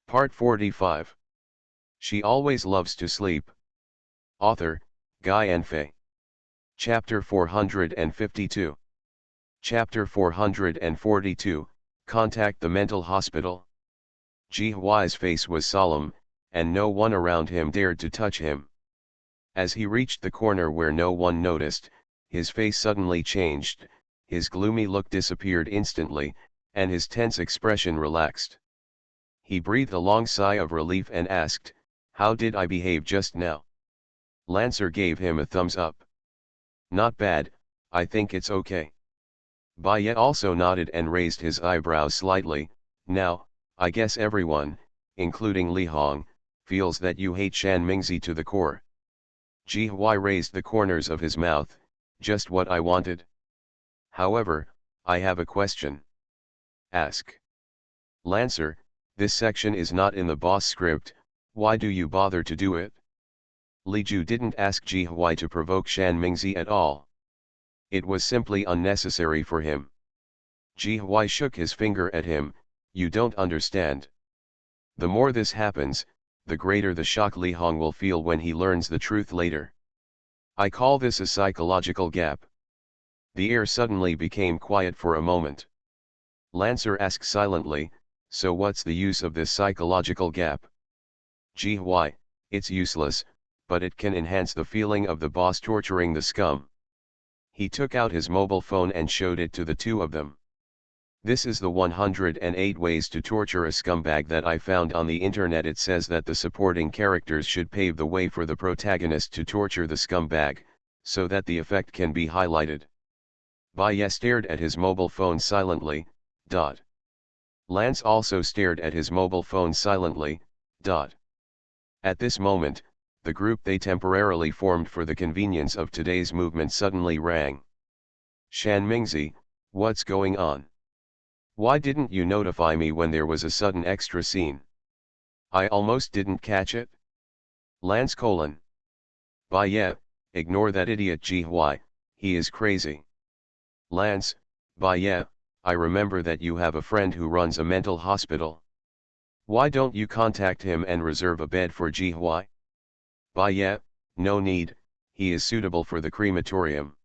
Part 45. She always loves to sleep. Author, Guy and Fay. Chapter 452. Chapter 442, Contact the Mental Hospital. Ji Hwai's face was solemn, and no one around him dared to touch him. As he reached the corner where no one noticed, his face suddenly changed, his gloomy look disappeared instantly, and his tense expression relaxed. He breathed a long sigh of relief and asked, "How did I behave just now?" Lancer gave him a thumbs up. "Not bad, I think it's okay." Baye also nodded and raised his eyebrows slightly. "Now, I guess everyone, including Li Hong, feels that you hate Shan Mingzi to the core." Ji Hwai raised the corners of his mouth. "Just what I wanted. However, I have a question." "Ask." "Lancer, this section is not in the boss script, why do you bother to do it?" Li Ju didn't ask Ji Hwai to provoke Shan Mingzi at all. It was simply unnecessary for him. Ji Hwai shook his finger at him. "You don't understand. The more this happens, the greater the shock Li Hong will feel when he learns the truth later. I call this a psychological gap." The air suddenly became quiet for a moment. Lancer asked silently, "So what's the use of this psychological gap?" Ji Hwai, "It's useless, but it can enhance the feeling of the boss torturing the scum." He took out his mobile phone and showed it to the two of them. "This is the 108 ways to torture a scumbag that I found on the internet. It says that the supporting characters should pave the way for the protagonist to torture the scumbag, so that the effect can be highlighted." Baye stared at his mobile phone silently. Lance also stared at his mobile phone silently. At this moment, the group they temporarily formed for the convenience of today's movement suddenly rang. "Shan Mingzi, what's going on? Why didn't you notify me when there was a sudden extra scene? I almost didn't catch it." Lance: "Baye, ignore that idiot Ji Hwai, he is crazy." Lance: "Baye, I remember that you have a friend who runs a mental hospital. Why don't you contact him and reserve a bed for Ji Hwai?" Baye: "No need, he is suitable for the crematorium.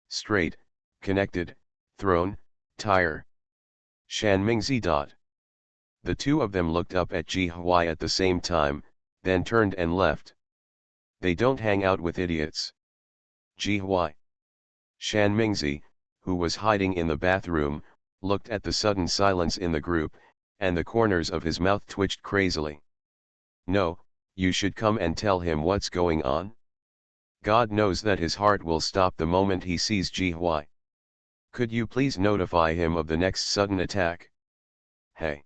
Straight, connected, thrown, tire. Shan Mingzi. The two of them looked up at Ji Hwai at the same time, then turned and left. "They don't hang out with idiots." Ji Hwai. Shan Mingzi, who was hiding in the bathroom, looked at the sudden silence in the group, and the corners of his mouth twitched crazily. "No, you should come and tell him what's going on. God knows that his heart will stop the moment he sees Ji Hwai. Could you please notify him of the next sudden attack?" "Hey."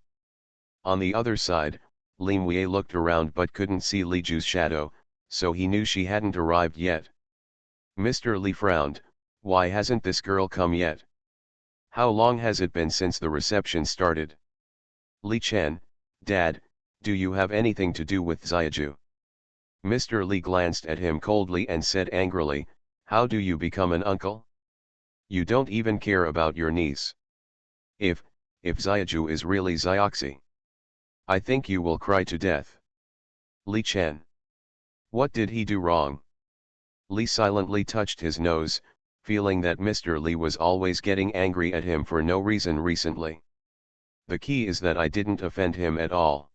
On the other side, Lim Wei looked around but couldn't see Li Ju's shadow, so he knew she hadn't arrived yet. Mr. Li frowned. "Why hasn't this girl come yet? How long has it been since the reception started?" Li Chen: "Dad, do you have anything to do with Xiaju?" Mr. Li glanced at him coldly and said angrily, "How do you become an uncle? You don't even care about your niece. If Xiaju is really Xioxi, I think you will cry to death." Li Chen: "What did he do wrong?" Li silently touched his nose, feeling that Mr. Li was always getting angry at him for no reason recently. "The key is that I didn't offend him at all."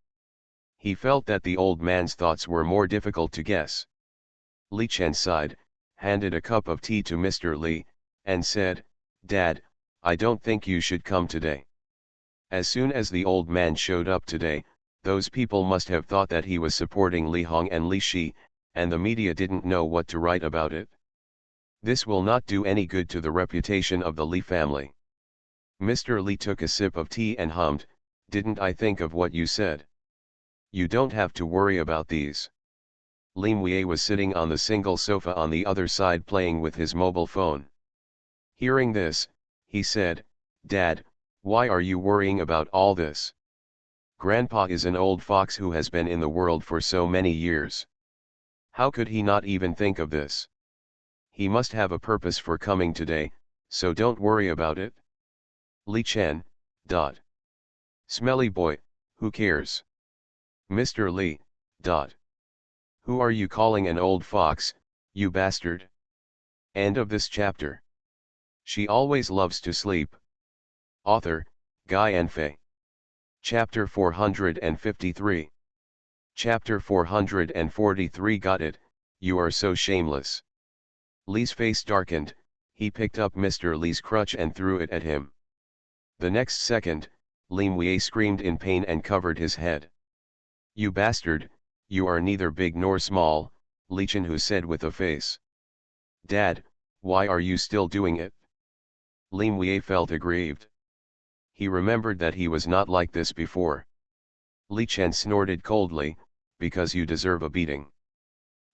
He felt that the old man's thoughts were more difficult to guess. Li Chen sighed, handed a cup of tea to Mr. Li, and said, "Dad, I don't think you should come today. As soon as the old man showed up today, those people must have thought that he was supporting Li Hong and Li Shi, and the media didn't know what to write about it. This will not do any good to the reputation of the Li family." Mr. Li took a sip of tea and hummed, "Didn't I think of what you said? You don't have to worry about these." Lim Wei was sitting on the single sofa on the other side playing with his mobile phone. Hearing this, he said, "Dad, why are you worrying about all this? Grandpa is an old fox who has been in the world for so many years. How could he not even think of this? He must have a purpose for coming today, so don't worry about it." Li Chen: "Smelly boy, who cares? Mr. Li, dot. Who are you calling an old fox, you bastard? End of this chapter. She always loves to sleep. Author, Guy and Fay. Chapter 453. Chapter 443. Got it, you are so shameless. Li's face darkened, he picked up Mr. Li's crutch and threw it at him. The next second, Li Mui screamed in pain and covered his head. You bastard, you are neither big nor small, Li Chenhu said with a face. Dad, why are you still doing it? Li Mui felt aggrieved. He remembered that he was not like this before. Li Chen snorted coldly, because you deserve a beating.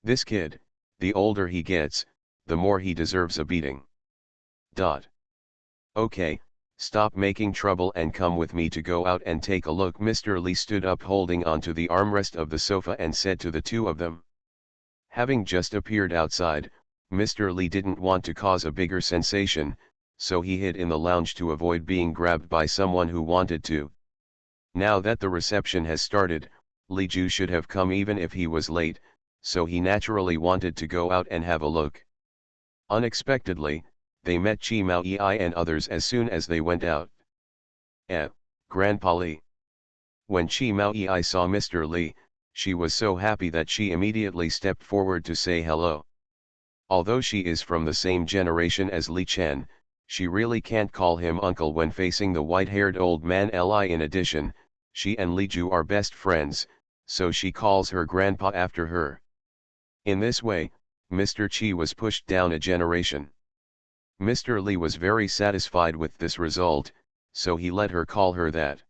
This kid, the older he gets, the more he deserves a beating. Dot. Okay, stop making trouble and come with me to go out and take a look. Mr. Li stood up holding onto the armrest of the sofa and said to the two of them. Having just appeared outside, Mr. Li didn't want to cause a bigger sensation, so he hid in the lounge to avoid being grabbed by someone who wanted to. Now that the reception has started, Li Ju should have come even if he was late, so he naturally wanted to go out and have a look. Unexpectedly, they met Chi Mao Yi and others as soon as they went out. Grandpa Li. When Chi Mao Yi saw Mr. Li, she was so happy that she immediately stepped forward to say hello. Although she is from the same generation as Li Chen, she really can't call him uncle when facing the white-haired old man Li. In addition, she and Li Ju are best friends, so she calls her grandpa after her. In this way, Mr. Chi was pushed down a generation. Mr. Li was very satisfied with this result, so he let her call her that.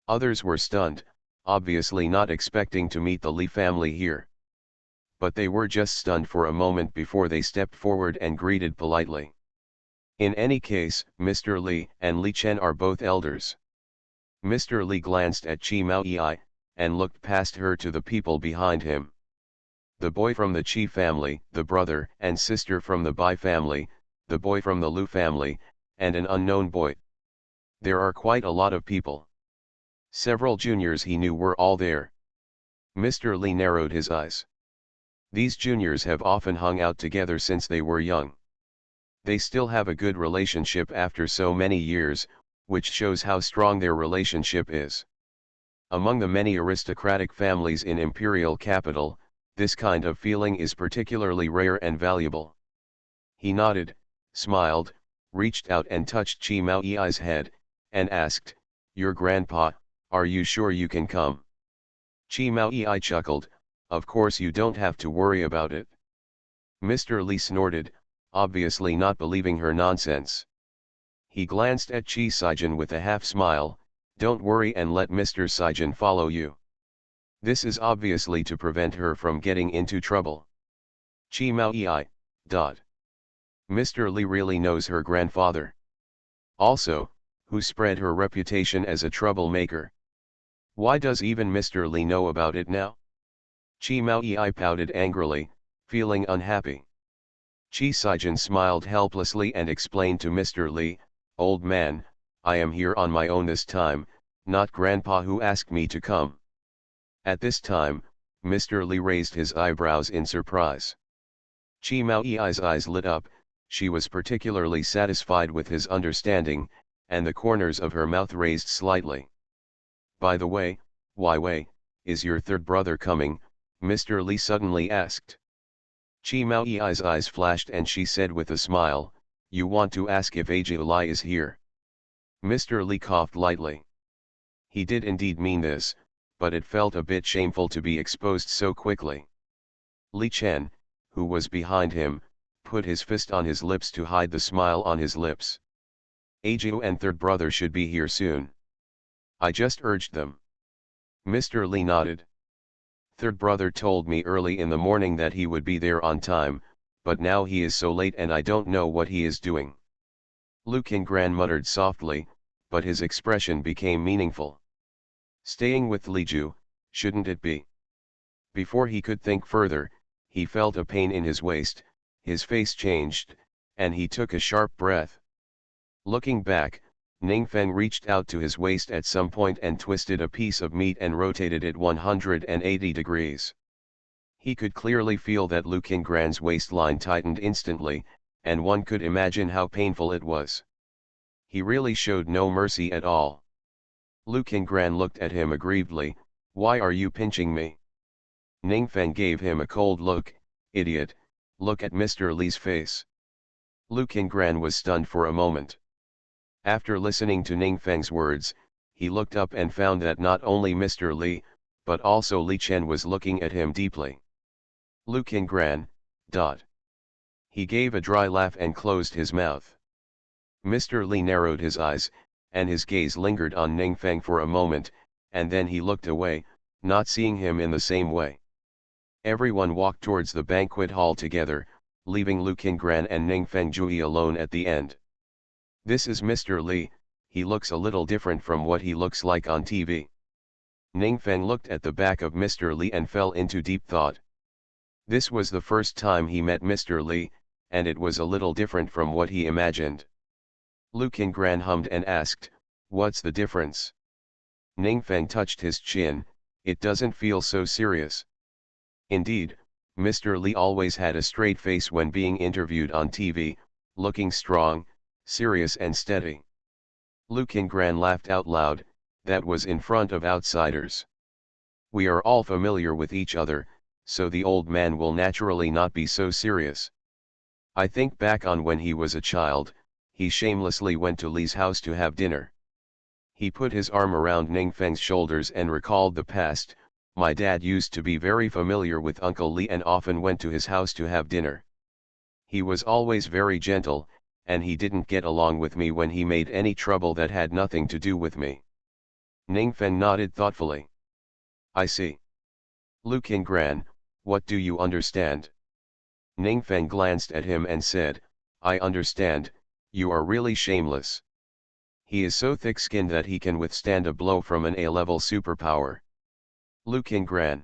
Others were stunned, obviously not expecting to meet the Li family here. But they were just stunned for a moment before they stepped forward and greeted politely. In any case, Mr. Li and Li Chen are both elders. Mr. Li glanced at Chi Mao Yi, and looked past her to the people behind him. The boy from the Chi family, the brother and sister from the Bai family, the boy from the Lu family, and an unknown boy. There are quite a lot of people. Several juniors he knew were all there. Mr. Li narrowed his eyes. These juniors have often hung out together since they were young. They still have a good relationship after so many years, which shows how strong their relationship is. Among the many aristocratic families in imperial capital, this kind of feeling is particularly rare and valuable. He nodded, smiled, reached out and touched Chi Mao Yi's head, and asked, "Your grandpa, are you sure you can come?" Chi Mao Yi chuckled, "Of course you don't have to worry about it." Mr. Li snorted, obviously not believing her nonsense. He glanced at Chi Sijin with a half smile, "Don't worry and let Mr. Sijin follow you." This is obviously to prevent her from getting into trouble. Chi Mao Yi. Mr. Li really knows her grandfather. Also, who spread her reputation as a troublemaker. Why does even Mr. Li know about it now? Chi Mao Yi pouted angrily, feeling unhappy. Chi Sijin smiled helplessly and explained to Mr. Li, "Old man, I am here on my own this time, not grandpa who asked me to come." At this time, Mr. Li raised his eyebrows in surprise. Chi Mao Yi's eyes lit up, she was particularly satisfied with his understanding, and the corners of her mouth raised slightly. "By the way, Wai Wei, is your third brother coming?" Mr. Li suddenly asked. Chi Mao Yi's eyes flashed and she said with a smile, "You want to ask if Aji Lai is here?" Mr. Li coughed lightly. He did indeed mean this, but it felt a bit shameful to be exposed so quickly. Li Chen, who was behind him, put his fist on his lips to hide the smile on his lips. "Aji and third brother should be here soon. I just urged them." Mr. Li nodded. "Third brother told me early in the morning that he would be there on time, but now he is so late and I don't know what he is doing." Lu Qingran muttered softly, but his expression became meaningful. Staying with Li Ju, shouldn't it be? Before he could think further, he felt a pain in his waist, his face changed, and he took a sharp breath. Looking back, Ningfeng reached out to his waist at some point and twisted a piece of meat and rotated it 180 degrees. He could clearly feel that Lu Qinggran's waistline tightened instantly, and one could imagine how painful it was. He really showed no mercy at all. Lu Qinggran looked at him aggrievedly. "Why are you pinching me?" Ningfeng gave him a cold look. "Idiot, look at Mr. Li's face." Lu Qinggran was stunned for a moment. After listening to Ningfeng's words, he looked up and found that not only Mr. Li, but also Li Chen was looking at him deeply. Lu Qinggran. He gave a dry laugh and closed his mouth. Mr. Li narrowed his eyes, and his gaze lingered on Ningfeng for a moment, and then he looked away, not seeing him in the same way. Everyone walked towards the banquet hall together, leaving Lu Qinggran and Ningfeng Jui alone at the end. "This is Mr. Li, he looks a little different from what he looks like on TV. Ningfeng looked at the back of Mr. Li and fell into deep thought. This was the first time he met Mr. Li, and it was a little different from what he imagined. Lu Qinggran hummed and asked, "What's the difference?" Ningfeng touched his chin. "It doesn't feel so serious." Indeed, Mr. Li always had a straight face when being interviewed on TV, looking strong, serious and steady. Lu Qinggran laughed out loud. That was in front of outsiders. We are all familiar with each other, so the old man will naturally not be so serious. I think back on when he was a child, he shamelessly went to Li's house to have dinner. He put his arm around Ningfeng's shoulders and recalled the past. My dad used to be very familiar with Uncle Li and often went to his house to have dinner. He was always very gentle, and he didn't get along with me when he made any trouble that had nothing to do with me. Ningfeng nodded thoughtfully. I see. Lu Qinggran, what do you understand? Ningfeng glanced at him and said, I understand, you are really shameless. He is so thick-skinned that he can withstand a blow from an A-level superpower. Lu Qinggran.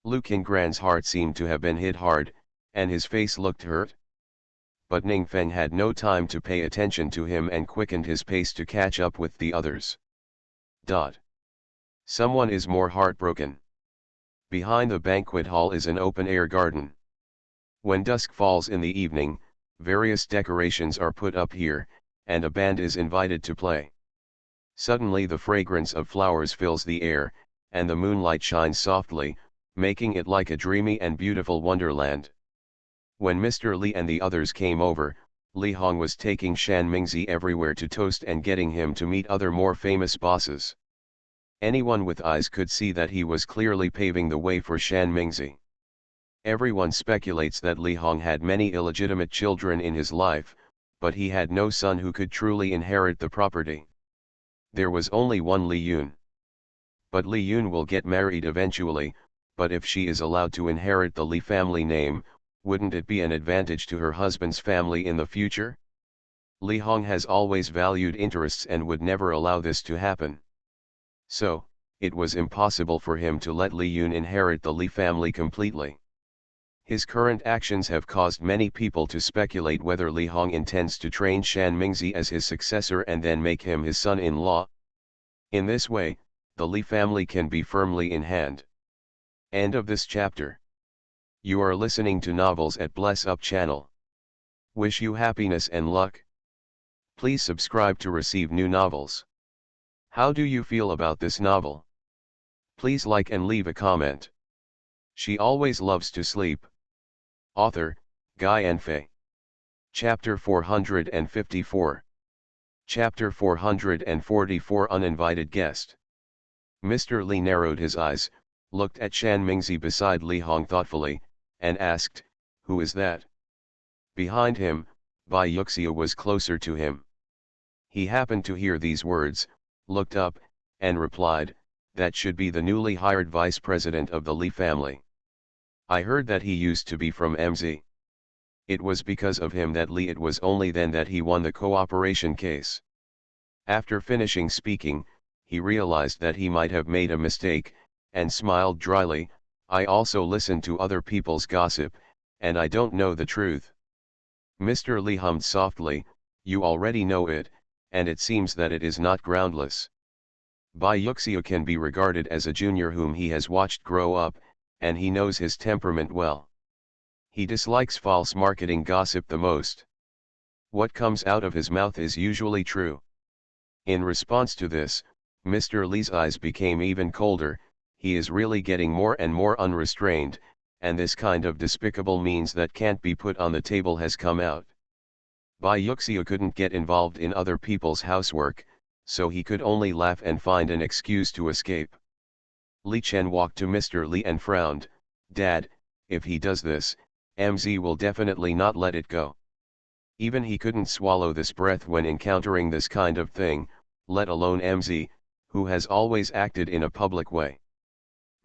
Lu Qinggran's heart seemed to have been hit hard, and his face looked hurt. But Ningfeng had no time to pay attention to him and quickened his pace to catch up with the others. Someone is more heartbroken. Behind the banquet hall is an open-air garden. When dusk falls in the evening, various decorations are put up here, and a band is invited to play. Suddenly the fragrance of flowers fills the air, and the moonlight shines softly, making it like a dreamy and beautiful wonderland. When Mr. Li and the others came over, Li Hong was taking Shan Mingzi everywhere to toast and getting him to meet other more famous bosses. Anyone with eyes could see that he was clearly paving the way for Shan Mingzi. Everyone speculates that Li Hong had many illegitimate children in his life, but he had no son who could truly inherit the property. There was only one Li Yun. But Li Yun will get married eventually, but if she is allowed to inherit the Li family name, wouldn't it be an advantage to her husband's family in the future? Li Hong has always valued interests and would never allow this to happen. So, it was impossible for him to let Li Yun inherit the Li family completely. His current actions have caused many people to speculate whether Li Hong intends to train Shan Mingzi as his successor and then make him his son-in-law. In this way, the Li family can be firmly in hand. End of this chapter. You are listening to Novels at Bless Up channel. Wish you happiness and luck. Please subscribe to receive new novels. How do you feel about this novel? Please like and leave a comment. She always loves to sleep. Author, Guy Enfe. Chapter 454. Chapter 444 Uninvited Guest. Mr. Li narrowed his eyes, looked at Shan Mingzi beside Li Hong thoughtfully, and asked, Who is that? Behind him, Bai Yuxia was closer to him. He happened to hear these words, looked up, and replied, That should be the newly hired vice president of the Li family. I heard that he used to be from MZ. It was because of him that it was only then that he won the cooperation case. After finishing speaking, he realized that he might have made a mistake, and smiled dryly. I also listen to other people's gossip, and I don't know the truth. Mr. Li hummed softly, You already know it, and it seems that it is not groundless. Bai Yuxiu can be regarded as a junior whom he has watched grow up, and he knows his temperament well. He dislikes false marketing gossip the most. What comes out of his mouth is usually true. In response to this, Mr. Li's eyes became even colder. He is really getting more and more unrestrained, and this kind of despicable means that can't be put on the table has come out. Bai Yuxiu couldn't get involved in other people's housework, so he could only laugh and find an excuse to escape. Li Chen walked to Mr. Li and frowned. "Dad, if he does this, MZ will definitely not let it go." Even he couldn't swallow this breath when encountering this kind of thing, let alone MZ, who has always acted in a public way.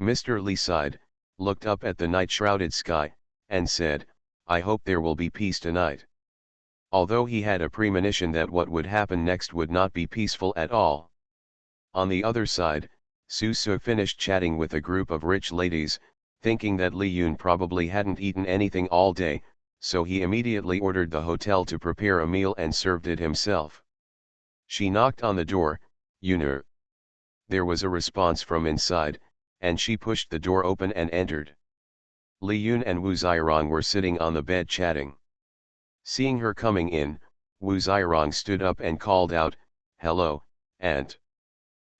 Mr. Li sighed, looked up at the night-shrouded sky, and said, "I hope there will be peace tonight." Although he had a premonition that what would happen next would not be peaceful at all. On the other side, Su Su finished chatting with a group of rich ladies, thinking that Li Yun probably hadn't eaten anything all day, so he immediately ordered the hotel to prepare a meal and served it himself. She knocked on the door. "Yuner." There was a response from inside, and she pushed the door open and entered. Li Yun and Wu Zhairong were sitting on the bed chatting. Seeing her coming in, Wu Zhairong stood up and called out, "Hello, Aunt."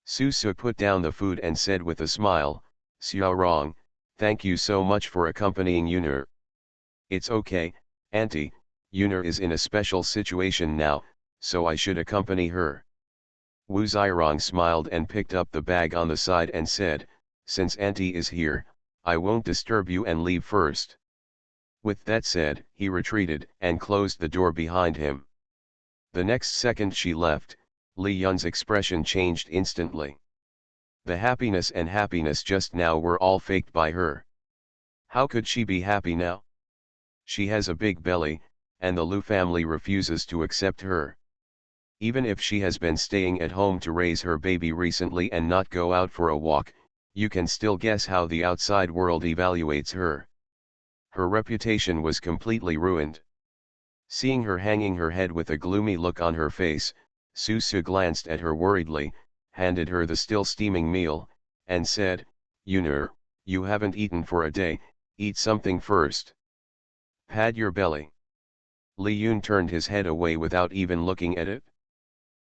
Su Su put down the food and said with a smile, "Xiaorong, thank you so much for accompanying Yuner." "It's okay, Auntie, Yuner is in a special situation now, so I should accompany her." Wu Zhairong smiled and picked up the bag on the side and said, "Since Auntie is here, I won't disturb you and leave first." With that said, he retreated and closed the door behind him. The next second she left, Li Yun's expression changed instantly. The happiness and happiness just now were all faked by her. How could she be happy now? She has a big belly, and the Lu family refuses to accept her. Even if she has been staying at home to raise her baby recently and not go out for a walk, you can still guess how the outside world evaluates her. Her reputation was completely ruined. Seeing her hanging her head with a gloomy look on her face, Su Su glanced at her worriedly, handed her the still steaming meal, and said, "Yuner, you haven't eaten for a day, eat something first. Pad your belly." Li Yun turned his head away without even looking at it.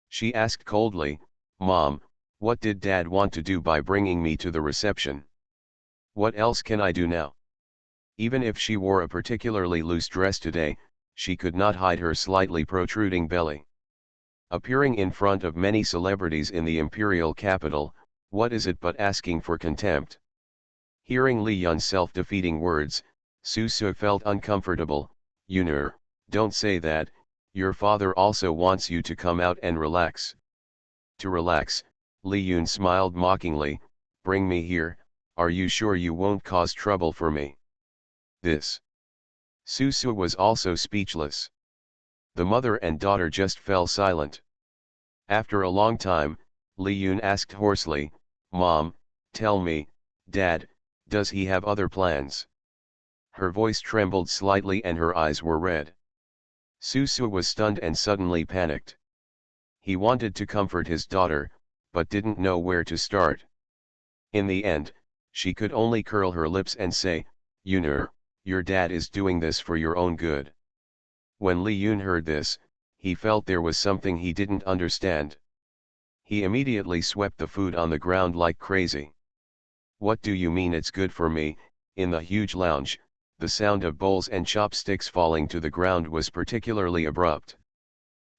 She asked coldly, "Mom, what did Dad want to do by bringing me to the reception? What else can I do now?" Even if she wore a particularly loose dress today, she could not hide her slightly protruding belly. Appearing in front of many celebrities in the imperial capital, what is it but asking for contempt? Hearing Li Yun's self-defeating words, Su Su felt uncomfortable. "Yuner, don't say that, your father also wants you to come out and relax." To relax, Li Yun smiled mockingly, "Bring me here, are you sure you won't cause trouble for me?" This. Su Su was also speechless. The mother and daughter just fell silent. After a long time, Li Yun asked hoarsely, "Mom, tell me, Dad, does he have other plans?" Her voice trembled slightly and her eyes were red. Su Su was stunned and suddenly panicked. He wanted to comfort his daughter, but didn't know where to start. In the end, she could only curl her lips and say, "Yuner, your dad is doing this for your own good." When Li Yun heard this, he felt there was something he didn't understand. He immediately swept the food on the ground like crazy. "What do you mean it's good for me?" In the huge lounge, the sound of bowls and chopsticks falling to the ground was particularly abrupt.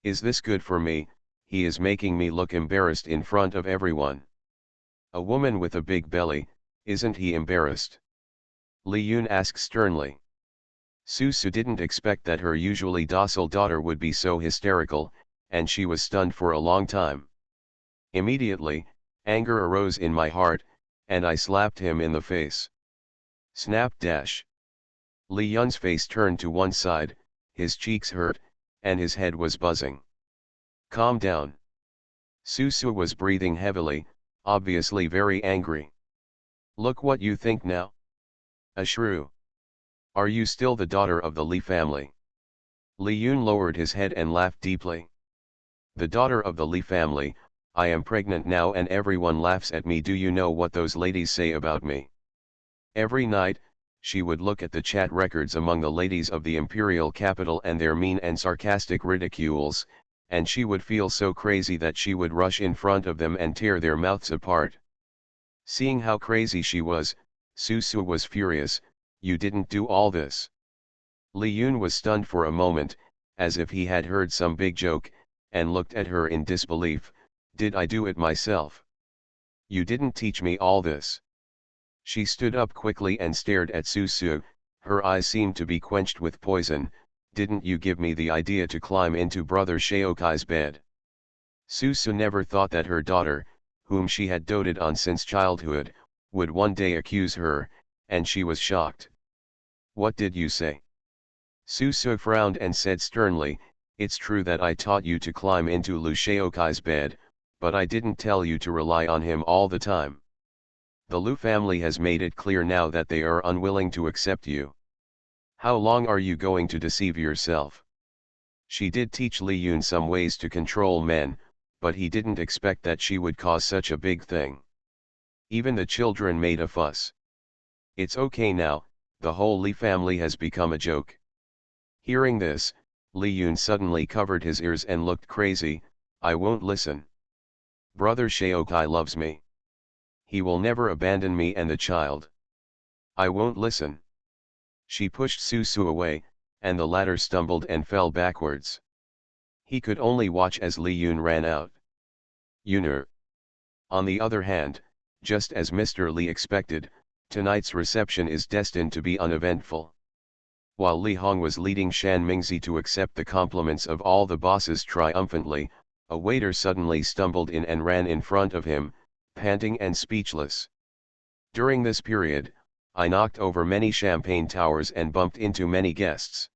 "Is this good for me? He is making me look embarrassed in front of everyone." A woman with a big belly, isn't he embarrassed? Li Yun asked sternly. Su Su didn't expect that her usually docile daughter would be so hysterical, and she was stunned for a long time. Immediately, anger arose in my heart, and I slapped him in the face. Snap dash. Li Yun's face turned to one side, his cheeks hurt, and his head was buzzing. "Calm down." Su Su was breathing heavily, obviously very angry. "Look what you think now. A shrew. Are you still the daughter of the Li family?" Li Yun lowered his head and laughed deeply. the daughter of the Li family, I am pregnant now and everyone laughs at me. Do you know what those ladies say about me? Every night, she would look at the chat records among the ladies of the imperial capital and their mean and sarcastic ridicules, and she would feel so crazy that she would rush in front of them and tear their mouths apart. Seeing how crazy she was, Susu was furious. You didn't do all this. Li Yun was stunned for a moment, as if he had heard some big joke, and looked at her in disbelief. Did I do it myself? You didn't teach me all this. She stood up quickly and stared at Susu, her eyes seemed to be quenched with poison. Didn't you give me the idea to climb into brother Shaokai's bed? Susu never thought that her daughter, whom she had doted on since childhood, would one day accuse her, and she was shocked. What did you say? Susu frowned and said sternly, it's true that I taught you to climb into Lu Shaokai's bed, but I didn't tell you to rely on him all the time. The Lu family has made it clear now that they are unwilling to accept you. How long are you going to deceive yourself? She did teach Li Yun some ways to control men, but he didn't expect that she would cause such a big thing. Even the children made a fuss. It's okay now, the whole Li family has become a joke. Hearing this, Li Yun suddenly covered his ears and looked crazy. I won't listen. Brother Shaokai loves me. He will never abandon me and the child. I won't listen. She pushed Susu away, and the latter stumbled and fell backwards. He could only watch as Li Yun ran out. Yuner. On the other hand, just as Mr. Li expected, tonight's reception is destined to be uneventful. While Li Hong was leading Shan Mingzi to accept the compliments of all the bosses triumphantly, a waiter suddenly stumbled in and ran in front of him, panting and speechless. During this period, I knocked over many champagne towers and bumped into many guests.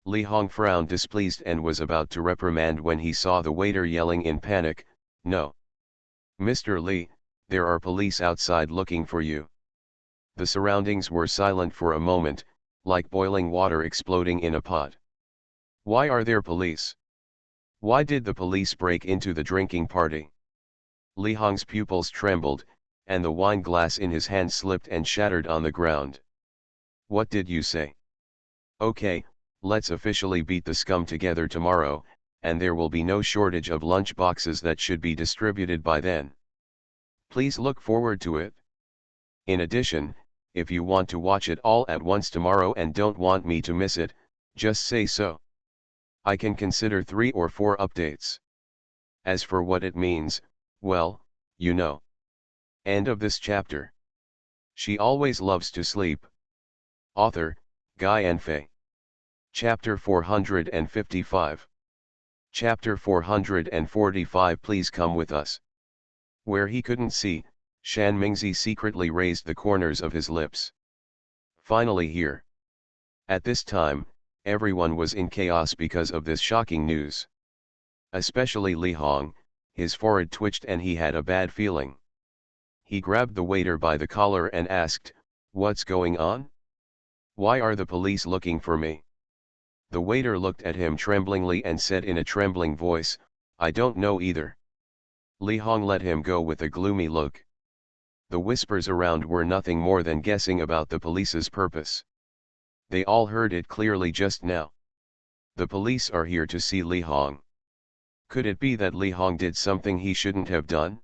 Li Hong frowned displeased and was about to reprimand when he saw the waiter yelling in panic, no. Mr. Li, there are police outside looking for you. The surroundings were silent for a moment, like boiling water exploding in a pot. Why are there police? Why did the police break into the drinking party? Li Hong's pupils trembled, and the wine glass in his hand slipped and shattered on the ground. What did you say? Okay, let's officially beat the scum together tomorrow, and there will be no shortage of lunch boxes that should be distributed by then. Please look forward to it. In addition, if you want to watch it all at once tomorrow and don't want me to miss it, just say so. I can consider 3 or 4 updates. As for what it means, well, you know. End of this chapter. She always loves to sleep. Author, Guy Enfe. Chapter 455. Chapter 445. Please come with us. Where he couldn't see, Shan Mingzi secretly raised the corners of his lips. Finally here. At this time, everyone was in chaos because of this shocking news. Especially Li Hong, his forehead twitched and he had a bad feeling. He grabbed the waiter by the collar and asked, what's going on? Why are the police looking for me? The waiter looked at him tremblingly and said in a trembling voice, I don't know either. Li Hong let him go with a gloomy look. The whispers around were nothing more than guessing about the police's purpose. They all heard it clearly just now. The police are here to see Li Hong. Could it be that Li Hong did something he shouldn't have done?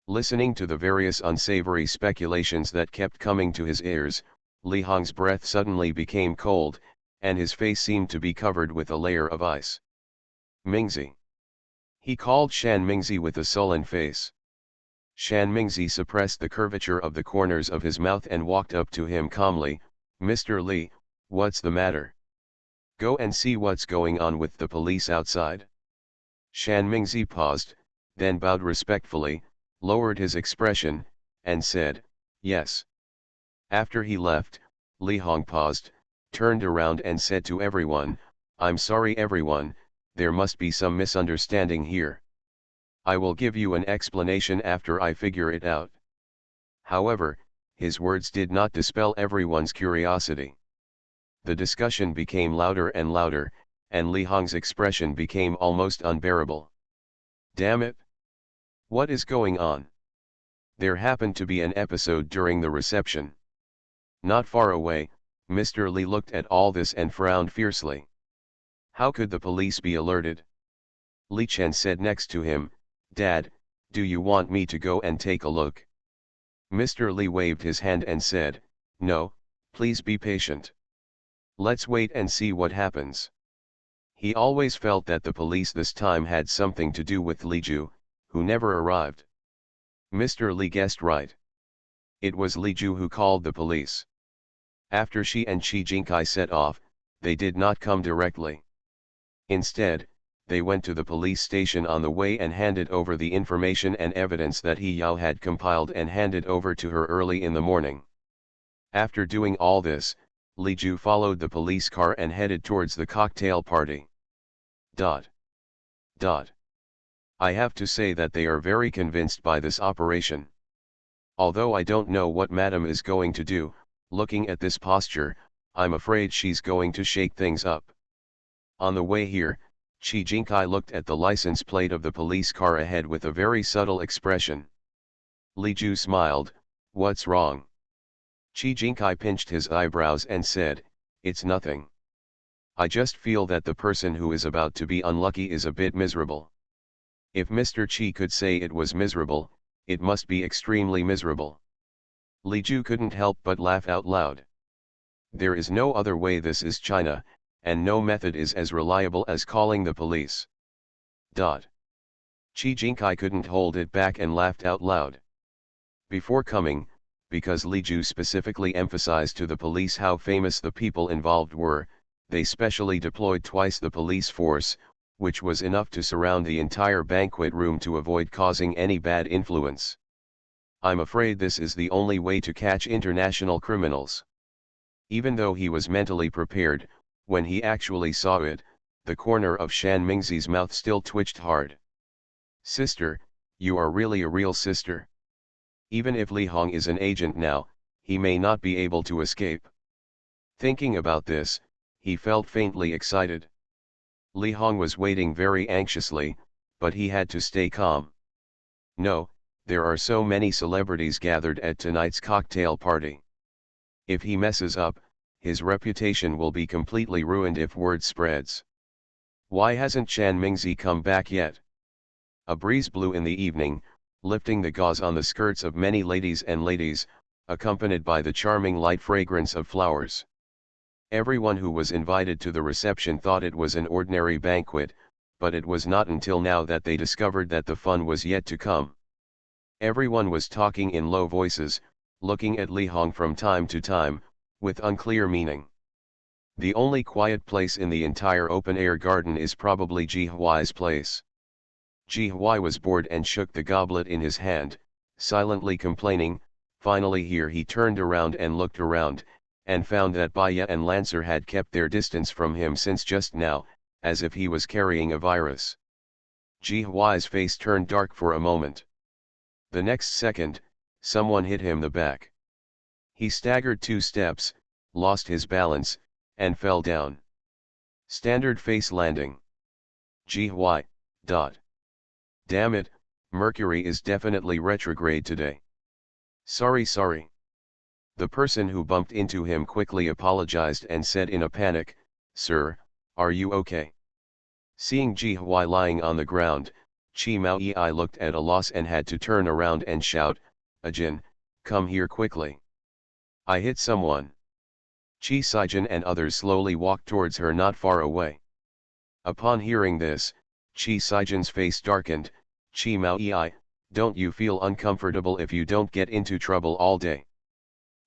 Listening to the various unsavory speculations that kept coming to his ears, Li Hong's breath suddenly became cold, and his face seemed to be covered with a layer of ice. Mingzi. He called Shan Mingzi with a sullen face. Shan Mingzi suppressed the curvature of the corners of his mouth and walked up to him calmly, Mr. Li, what's the matter? Go and see what's going on with the police outside. Shan Mingzi paused, then bowed respectfully, lowered his expression, and said, yes. After he left, Li Hong paused, turned around and said to everyone, I'm sorry everyone, there must be some misunderstanding here. I will give you an explanation after I figure it out. However, his words did not dispel everyone's curiosity. The discussion became louder and louder, and Li Hong's expression became almost unbearable. Damn it! What is going on? There happened to be an episode during the reception. Not far away, Mr. Lee looked at all this and frowned fiercely. How could the police be alerted? Li Chen said next to him, "Dad, do you want me to go and take a look?" Mr. Lee waved his hand and said, "No, please be patient. Let's wait and see what happens." He always felt that the police this time had something to do with Li Ju, who never arrived. Mr. Lee guessed right. It was Li Ju who called the police. After she and Qi Jinkai set off, they did not come directly. Instead, they went to the police station on the way and handed over the information and evidence that He Yao had compiled and handed over to her early in the morning. After doing all this, Li Ju followed the police car and headed towards the cocktail party. I have to say that they are very convinced by this operation. Although I don't know what Madam is going to do, looking at this posture, I'm afraid she's going to shake things up. On the way here, Qi Jinkai looked at the license plate of the police car ahead with a very subtle expression. Li Ju smiled, "What's wrong?" Qi Jinkai pinched his eyebrows and said, "It's nothing. I just feel that the person who is about to be unlucky is a bit miserable." If Mr. Qi could say it was miserable, it must be extremely miserable. Li Ju couldn't help but laugh out loud. There is no other way. This is China, and no method is as reliable as calling the police. Qi Jinkai couldn't hold it back and laughed out loud. Before coming, because Li Ju specifically emphasized to the police how famous the people involved were, they specially deployed twice the police force, which was enough to surround the entire banquet room to avoid causing any bad influence. I'm afraid this is the only way to catch international criminals. Even though he was mentally prepared, when he actually saw it, the corner of Shan Mingzi's mouth still twitched hard. "Sister, you are really a real sister. Even if Li Hong is an agent now, he may not be able to escape." Thinking about this, he felt faintly excited. Li Hong was waiting very anxiously, but he had to stay calm. No, there are so many celebrities gathered at tonight's cocktail party. If he messes up, his reputation will be completely ruined if word spreads. Why hasn't Shan Mingzi come back yet? A breeze blew in the evening, lifting the gauze on the skirts of many ladies, accompanied by the charming light fragrance of flowers. Everyone who was invited to the reception thought it was an ordinary banquet, but it was not until now that they discovered that the fun was yet to come. Everyone was talking in low voices, looking at Li Hong from time to time, with unclear meaning. The only quiet place in the entire open-air garden is probably Ji Huai's place. Ji Huai was bored and shook the goblet in his hand, silently complaining. Finally here he turned around and looked around, and found that Baya and Lancer had kept their distance from him since just now, as if he was carrying a virus. Ji Huai's face turned dark for a moment. The next second, someone hit him the back. He staggered 2 steps, lost his balance, and fell down. Standard face landing. Ji Huai. Damn it, Mercury is definitely retrograde today. Sorry. The person who bumped into him quickly apologized and said in a panic, "Sir, are you okay?" Seeing Ji Huai lying on the ground, Chi Mao Yi looked at a loss and had to turn around and shout, "Ajin, come here quickly. I hit someone." Chi Saijin and others slowly walked towards her not far away. Upon hearing this, Chi Saijin's face darkened. "Chi Mao Yi, don't you feel uncomfortable if you don't get into trouble all day?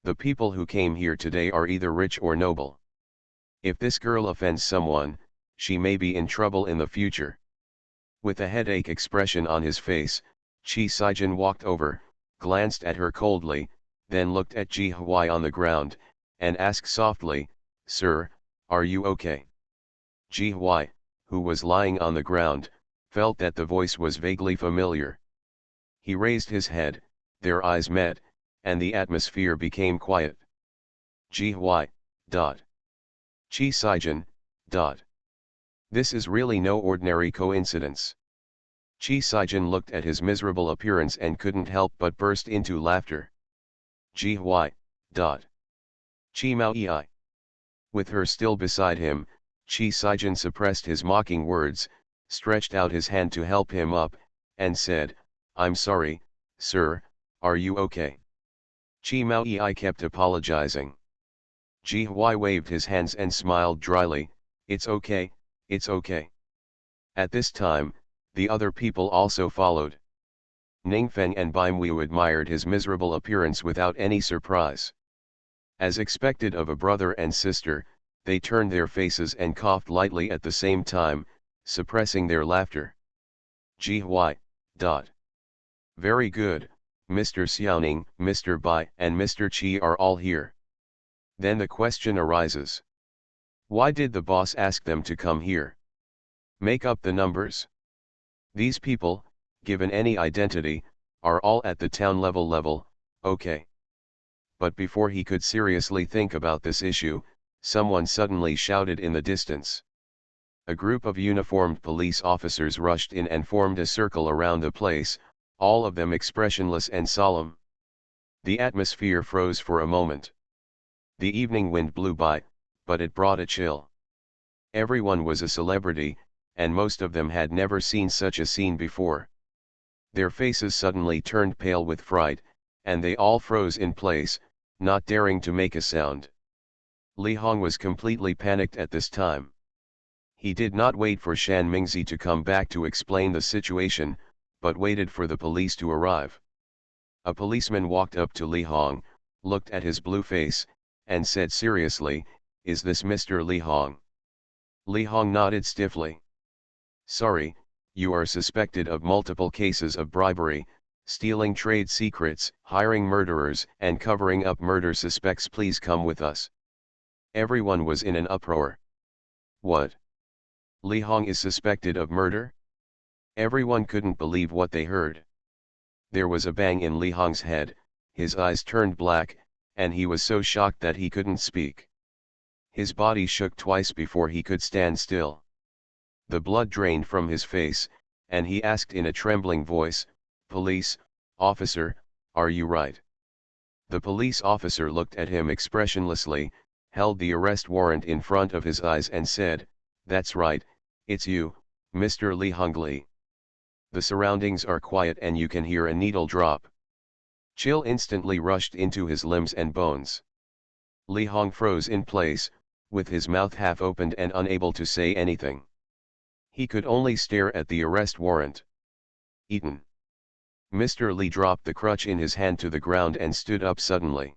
The people who came here today are either rich or noble. If this girl offends someone, she may be in trouble in the future." With a headache expression on his face, Chi Saijin walked over, glanced at her coldly, then looked at Ji Huai on the ground, and asked softly, "Sir, are you okay?" Ji Huai, who was lying on the ground, felt that the voice was vaguely familiar. He raised his head, their eyes met, and the atmosphere became quiet. Ji Huai. Chi Saijin. This is really no ordinary coincidence. Chi Saijin looked at his miserable appearance and couldn't help but burst into laughter. Ji Hui. Chi Mao Ei. With her still beside him, Chi Saijin suppressed his mocking words, stretched out his hand to help him up, and said, "I'm sorry, sir, are you okay?" Chi Mao Ei kept apologizing. Ji Hui waved his hands and smiled dryly, "It's okay, it's okay." At this time, the other people also followed. Ningfeng and Baimwu admired his miserable appearance without any surprise. As expected of a brother and sister, they turned their faces and coughed lightly at the same time, suppressing their laughter. Ji Hui. Very good, Mr. Xiaoning, Mr. Bai and Mr. Qi are all here. Then the question arises. Why did the boss ask them to come here? Make up the numbers. These people, given any identity, are all at the town level, okay. But before he could seriously think about this issue, someone suddenly shouted in the distance. A group of uniformed police officers rushed in and formed a circle around the place, all of them expressionless and solemn. The atmosphere froze for a moment. The evening wind blew by, but it brought a chill. Everyone was a celebrity, and most of them had never seen such a scene before. Their faces suddenly turned pale with fright, and they all froze in place, not daring to make a sound. Li Hong was completely panicked at this time. He did not wait for Shan Mingzi to come back to explain the situation, but waited for the police to arrive. A policeman walked up to Li Hong, looked at his blue face, and said seriously, "Is this Mr. Li Hong?" Li Hong nodded stiffly. "Sorry, you are suspected of multiple cases of bribery, stealing trade secrets, hiring murderers, and covering up murder suspects. Please come with us." Everyone was in an uproar. What? Li Hong is suspected of murder? Everyone couldn't believe what they heard. There was a bang in Li Hong's head, his eyes turned black, and he was so shocked that he couldn't speak. His body shook twice before he could stand still. The blood drained from his face, and he asked in a trembling voice, "Police officer, are you right?" The police officer looked at him expressionlessly, held the arrest warrant in front of his eyes and said, "That's right, it's you, Mr. Li Hongli. The surroundings are quiet and you can hear a needle drop." Chill instantly rushed into his limbs and bones. Li Hong froze in place, with his mouth half opened and unable to say anything. He could only stare at the arrest warrant. Eaten. Mr. Li dropped the crutch in his hand to the ground and stood up suddenly.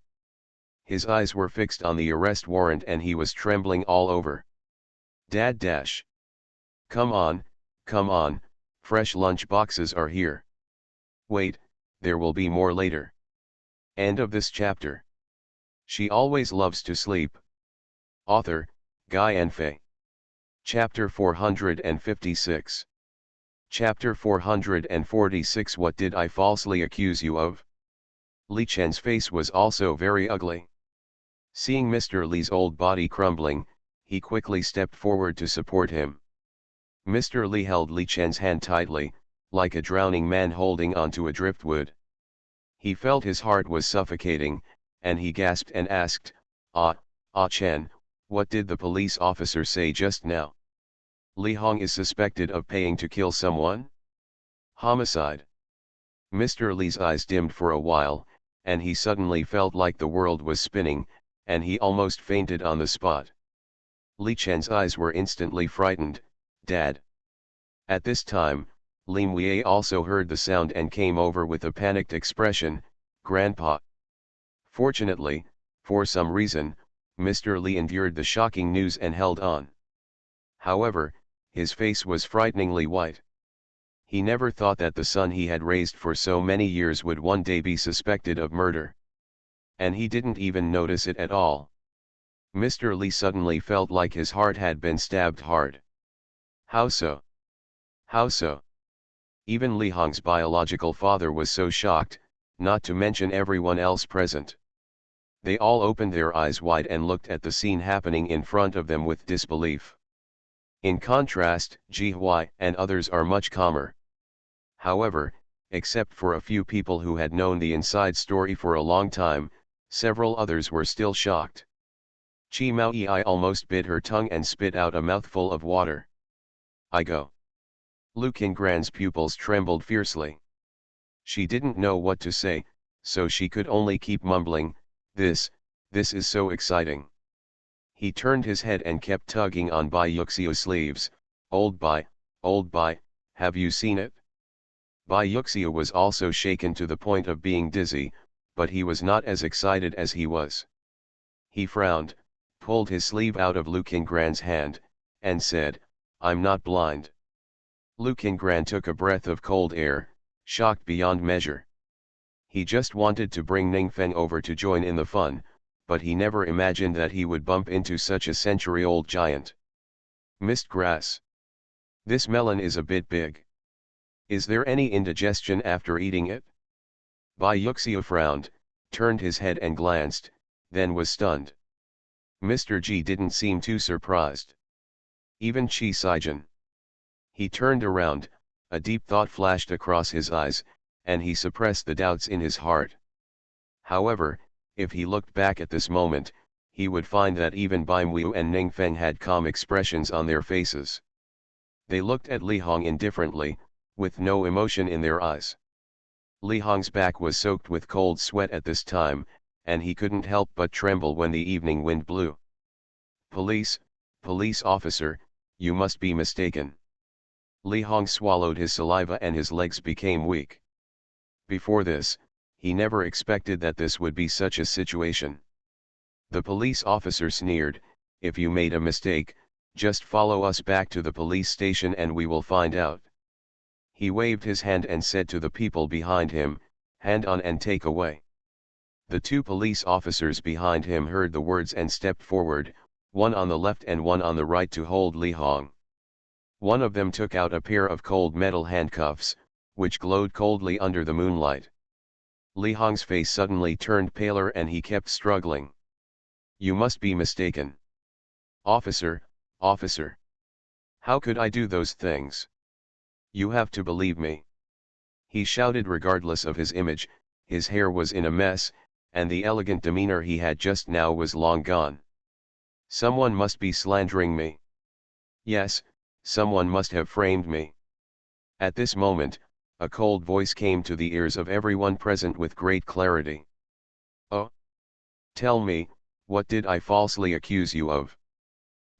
His eyes were fixed on the arrest warrant and he was trembling all over. Dad dash. Come on, fresh lunch boxes are here. Wait, there will be more later. End of this chapter. She always loves to sleep. Author, Guy Enfe. Chapter 456. Chapter 446. What did I falsely accuse you of? Li Chen's face was also very ugly. Seeing Mr. Li's old body crumbling, he quickly stepped forward to support him. Mr. Li held Li Chen's hand tightly, like a drowning man holding onto a driftwood. He felt his heart was suffocating, and he gasped and asked, Chen, what did the police officer say just now? Li Hong is suspected of paying to kill someone? Homicide. Mr. Li's eyes dimmed for a while, and he suddenly felt like the world was spinning, and he almost fainted on the spot. Li Chen's eyes were instantly frightened. Dad. At this time, Lim Wei also heard the sound and came over with a panicked expression, Grandpa. Fortunately, for some reason, Mr. Li endured the shocking news and held on. However, his face was frighteningly white. He never thought that the son he had raised for so many years would one day be suspected of murder. And he didn't even notice it at all. Mr. Li suddenly felt like his heart had been stabbed hard. How so? How so? Even Li Hong's biological father was so shocked, not to mention everyone else present. They all opened their eyes wide and looked at the scene happening in front of them with disbelief. In contrast, Ji Hui and others are much calmer. However, except for a few people who had known the inside story for a long time, several others were still shocked. Chi Maui almost bit her tongue and spit out a mouthful of water. I go. Lu Qinggran's pupils trembled fiercely. She didn't know what to say, so she could only keep mumbling, this is so exciting. He turned his head and kept tugging on Bai Yuxiu's sleeves. Old Bai, have you seen it? Bai Yuxiu was also shaken to the point of being dizzy, but he was not as excited as he was. He frowned, pulled his sleeve out of Lu Qinggran's hand, and said, I'm not blind. Lu Qinggran took a breath of cold air, shocked beyond measure. He just wanted to bring Ningfeng over to join in the fun, but he never imagined that he would bump into such a century-old giant. Mist grass. This melon is a bit big. Is there any indigestion after eating it? Bai Yuxiu frowned, turned his head and glanced, then was stunned. Mr. Ji didn't seem too surprised. Even Qi Sijin. He turned around, a deep thought flashed across his eyes, and he suppressed the doubts in his heart. However, if he looked back at this moment, he would find that even Bai Mu and Ningfeng had calm expressions on their faces. They looked at Li Hong indifferently, with no emotion in their eyes. Li Hong's back was soaked with cold sweat at this time, and he couldn't help but tremble when the evening wind blew. Police officer, you must be mistaken. Li Hong swallowed his saliva and his legs became weak. Before this, he never expected that this would be such a situation. The police officer sneered, if you made a mistake, just follow us back to the police station and we will find out. He waved his hand and said to the people behind him, hand on and take away. The two police officers behind him heard the words and stepped forward, one on the left and one on the right to hold Li Hong. One of them took out a pair of cold metal handcuffs, which glowed coldly under the moonlight. Li Hong's face suddenly turned paler and he kept struggling. You must be mistaken. Officer. How could I do those things? You have to believe me. He shouted regardless of his image, his hair was in a mess, and the elegant demeanor he had just now was long gone. Someone must be slandering me. Yes, someone must have framed me. At this moment, a cold voice came to the ears of everyone present with great clarity. Oh! Tell me, what did I falsely accuse you of?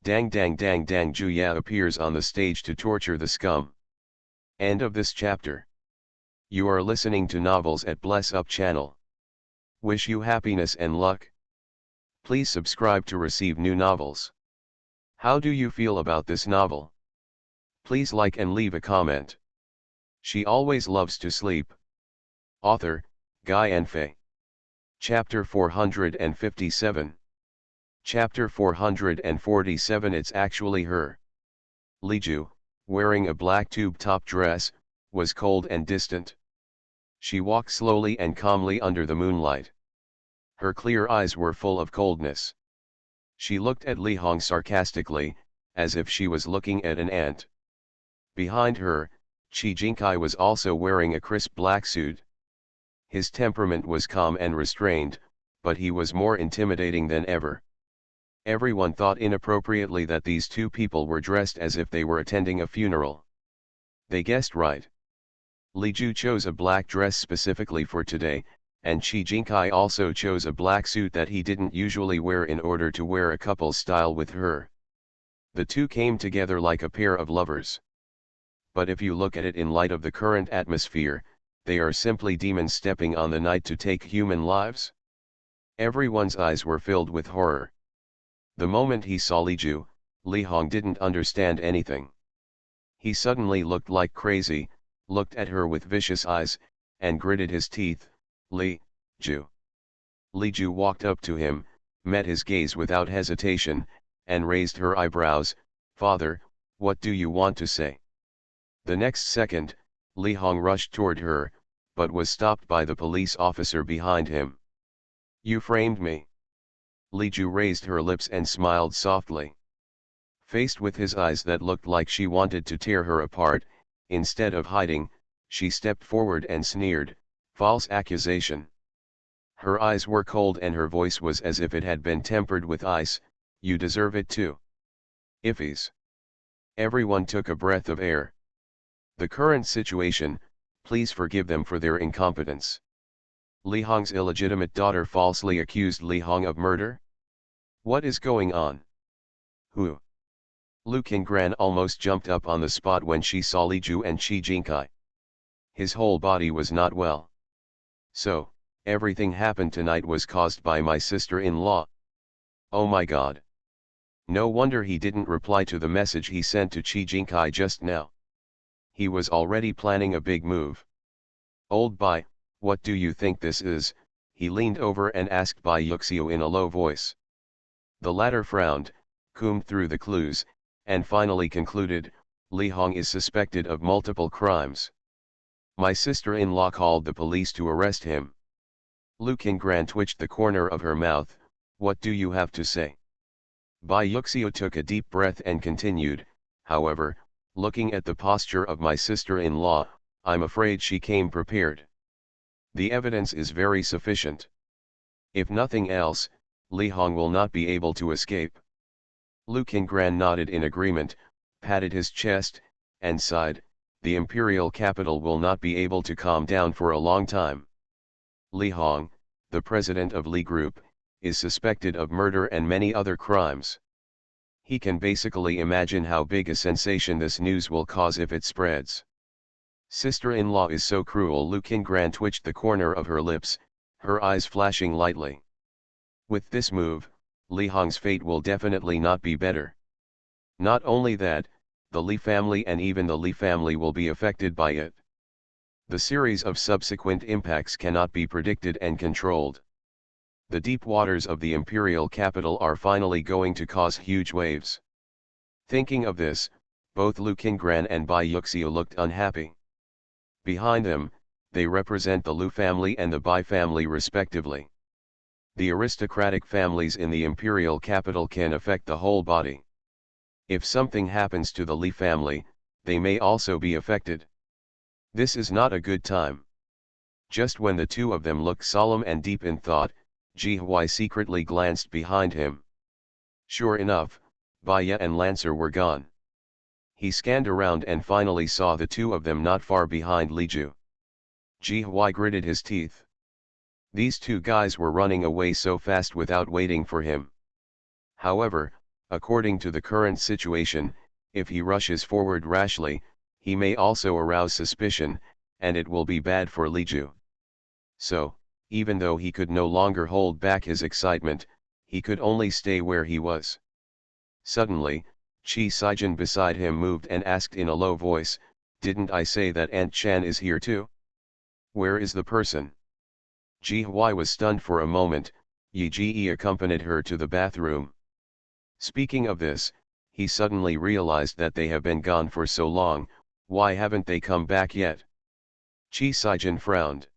Dang Juya appears on the stage to torture the scum. End of this chapter. You are listening to Novels at Bless Up channel. Wish you happiness and luck. Please subscribe to receive new novels. How do you feel about this novel? Please like and leave a comment. She always loves to sleep. Author, Guy Enfe. Chapter 457. Chapter 447. It's actually her. Liju, wearing a black tube-top dress, was cold and distant. She walked slowly and calmly under the moonlight. Her clear eyes were full of coldness. She looked at Li Hong sarcastically, as if she was looking at an ant. Behind her, Qi Jinkai was also wearing a crisp black suit. His temperament was calm and restrained, but he was more intimidating than ever. Everyone thought inappropriately that these two people were dressed as if they were attending a funeral. They guessed right. Li Ju chose a black dress specifically for today, and Qi Jinkai also chose a black suit that he didn't usually wear in order to wear a couple style with her. The two came together like a pair of lovers. But if you look at it in light of the current atmosphere, they are simply demons stepping on the night to take human lives. Everyone's eyes were filled with horror. The moment he saw Li Ju, Li Hong didn't understand anything. He suddenly looked like crazy, looked at her with vicious eyes, and gritted his teeth. Li Ju. Li Ju walked up to him, met his gaze without hesitation, and raised her eyebrows. Father, what do you want to say? The next second, Li Hong rushed toward her, but was stopped by the police officer behind him. You framed me. Li Ju raised her lips and smiled softly. Faced with his eyes that looked like she wanted to tear her apart, instead of hiding, She stepped forward and sneered, "False accusation." Her eyes were cold and her voice was as if it had been tempered with ice, "You deserve it too." Iffies. Everyone took a breath of air. The current situation, please forgive them for their incompetence. Li Hong's illegitimate daughter falsely accused Li Hong of murder? What is going on? Who? Lu Qinggran almost jumped up on the spot when she saw Li Ju and Qi Jinkai. His whole body was not well. So, everything happened tonight was caused by my sister-in-law. Oh my God. No wonder he didn't reply to the message he sent to Qi Jinkai just now. He was already planning a big move. Old Bai, what do you think this is? He leaned over and asked Bai Yuxiu in a low voice. The latter frowned, combed through the clues, and finally concluded, Li Hong is suspected of multiple crimes. My sister-in-law called the police to arrest him. Lu Qinggran twitched the corner of her mouth, what do you have to say? Bai Yuxiu took a deep breath and continued, however, looking at the posture of my sister-in-law, I'm afraid she came prepared. The evidence is very sufficient. If nothing else, Li Hong will not be able to escape. Lu Qinggran nodded in agreement, patted his chest, and sighed, the imperial capital will not be able to calm down for a long time. Li Hong, the president of Li Group, is suspected of murder and many other crimes. He can basically imagine how big a sensation this news will cause if it spreads. Sister-in-law is so cruel. Lu Qinggran twitched the corner of her lips, her eyes flashing lightly. With this move, Li Hong's fate will definitely not be better. Not only that, the Li family and even the Li family will be affected by it. The series of subsequent impacts cannot be predicted and controlled. The deep waters of the imperial capital are finally going to cause huge waves. Thinking of this, both Lu Qinggran and Bai Yuxiu looked unhappy. Behind them, they represent the Lu family and the Bai family respectively. The aristocratic families in the imperial capital can affect the whole body. If something happens to the Li family, they may also be affected. This is not a good time. Just when the two of them looked solemn and deep in thought, Ji Huai secretly glanced behind him. Sure enough, Baya and Lancer were gone. He scanned around and finally saw the two of them not far behind Li Ju. Ji Huai gritted his teeth. These two guys were running away so fast without waiting for him. However, according to the current situation, if he rushes forward rashly, he may also arouse suspicion, and it will be bad for Li Ju. So, even though he could no longer hold back his excitement, he could only stay where he was. Suddenly, Qi Sijin beside him moved and asked in a low voice, didn't I say that Aunt Chan is here too? Where is the person? Ji Huai was stunned for a moment. Yi Ji accompanied her to the bathroom. Speaking of this, he suddenly realized that they have been gone for so long, why haven't they come back yet? Qi Sijin frowned.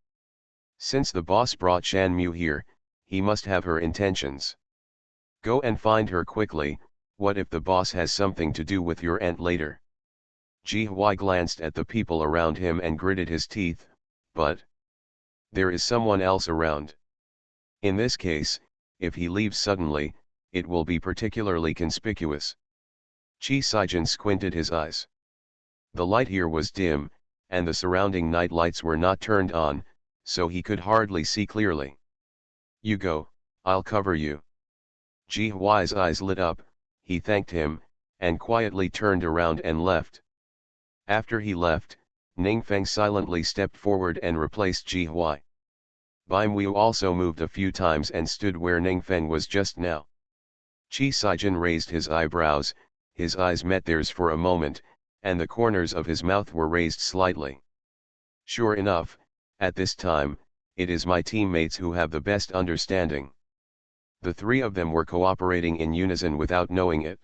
Since the boss brought Shan Mu here, he must have her intentions. Go and find her quickly, what if the boss has something to do with your aunt later? Ji Huai glanced at the people around him and gritted his teeth, but there is someone else around. In this case, if he leaves suddenly, it will be particularly conspicuous. Qi Sijin squinted his eyes. The light here was dim, and the surrounding night lights were not turned on, so he could hardly see clearly. You go, I'll cover you. Ji Huai's eyes lit up, he thanked him, and quietly turned around and left. After he left, Ningfeng silently stepped forward and replaced Ji Huai. Bai Mu also moved a few times and stood where Ningfeng was just now. Qi Sijin raised his eyebrows, his eyes met theirs for a moment, and the corners of his mouth were raised slightly. Sure enough, at this time, it is my teammates who have the best understanding. The three of them were cooperating in unison without knowing it.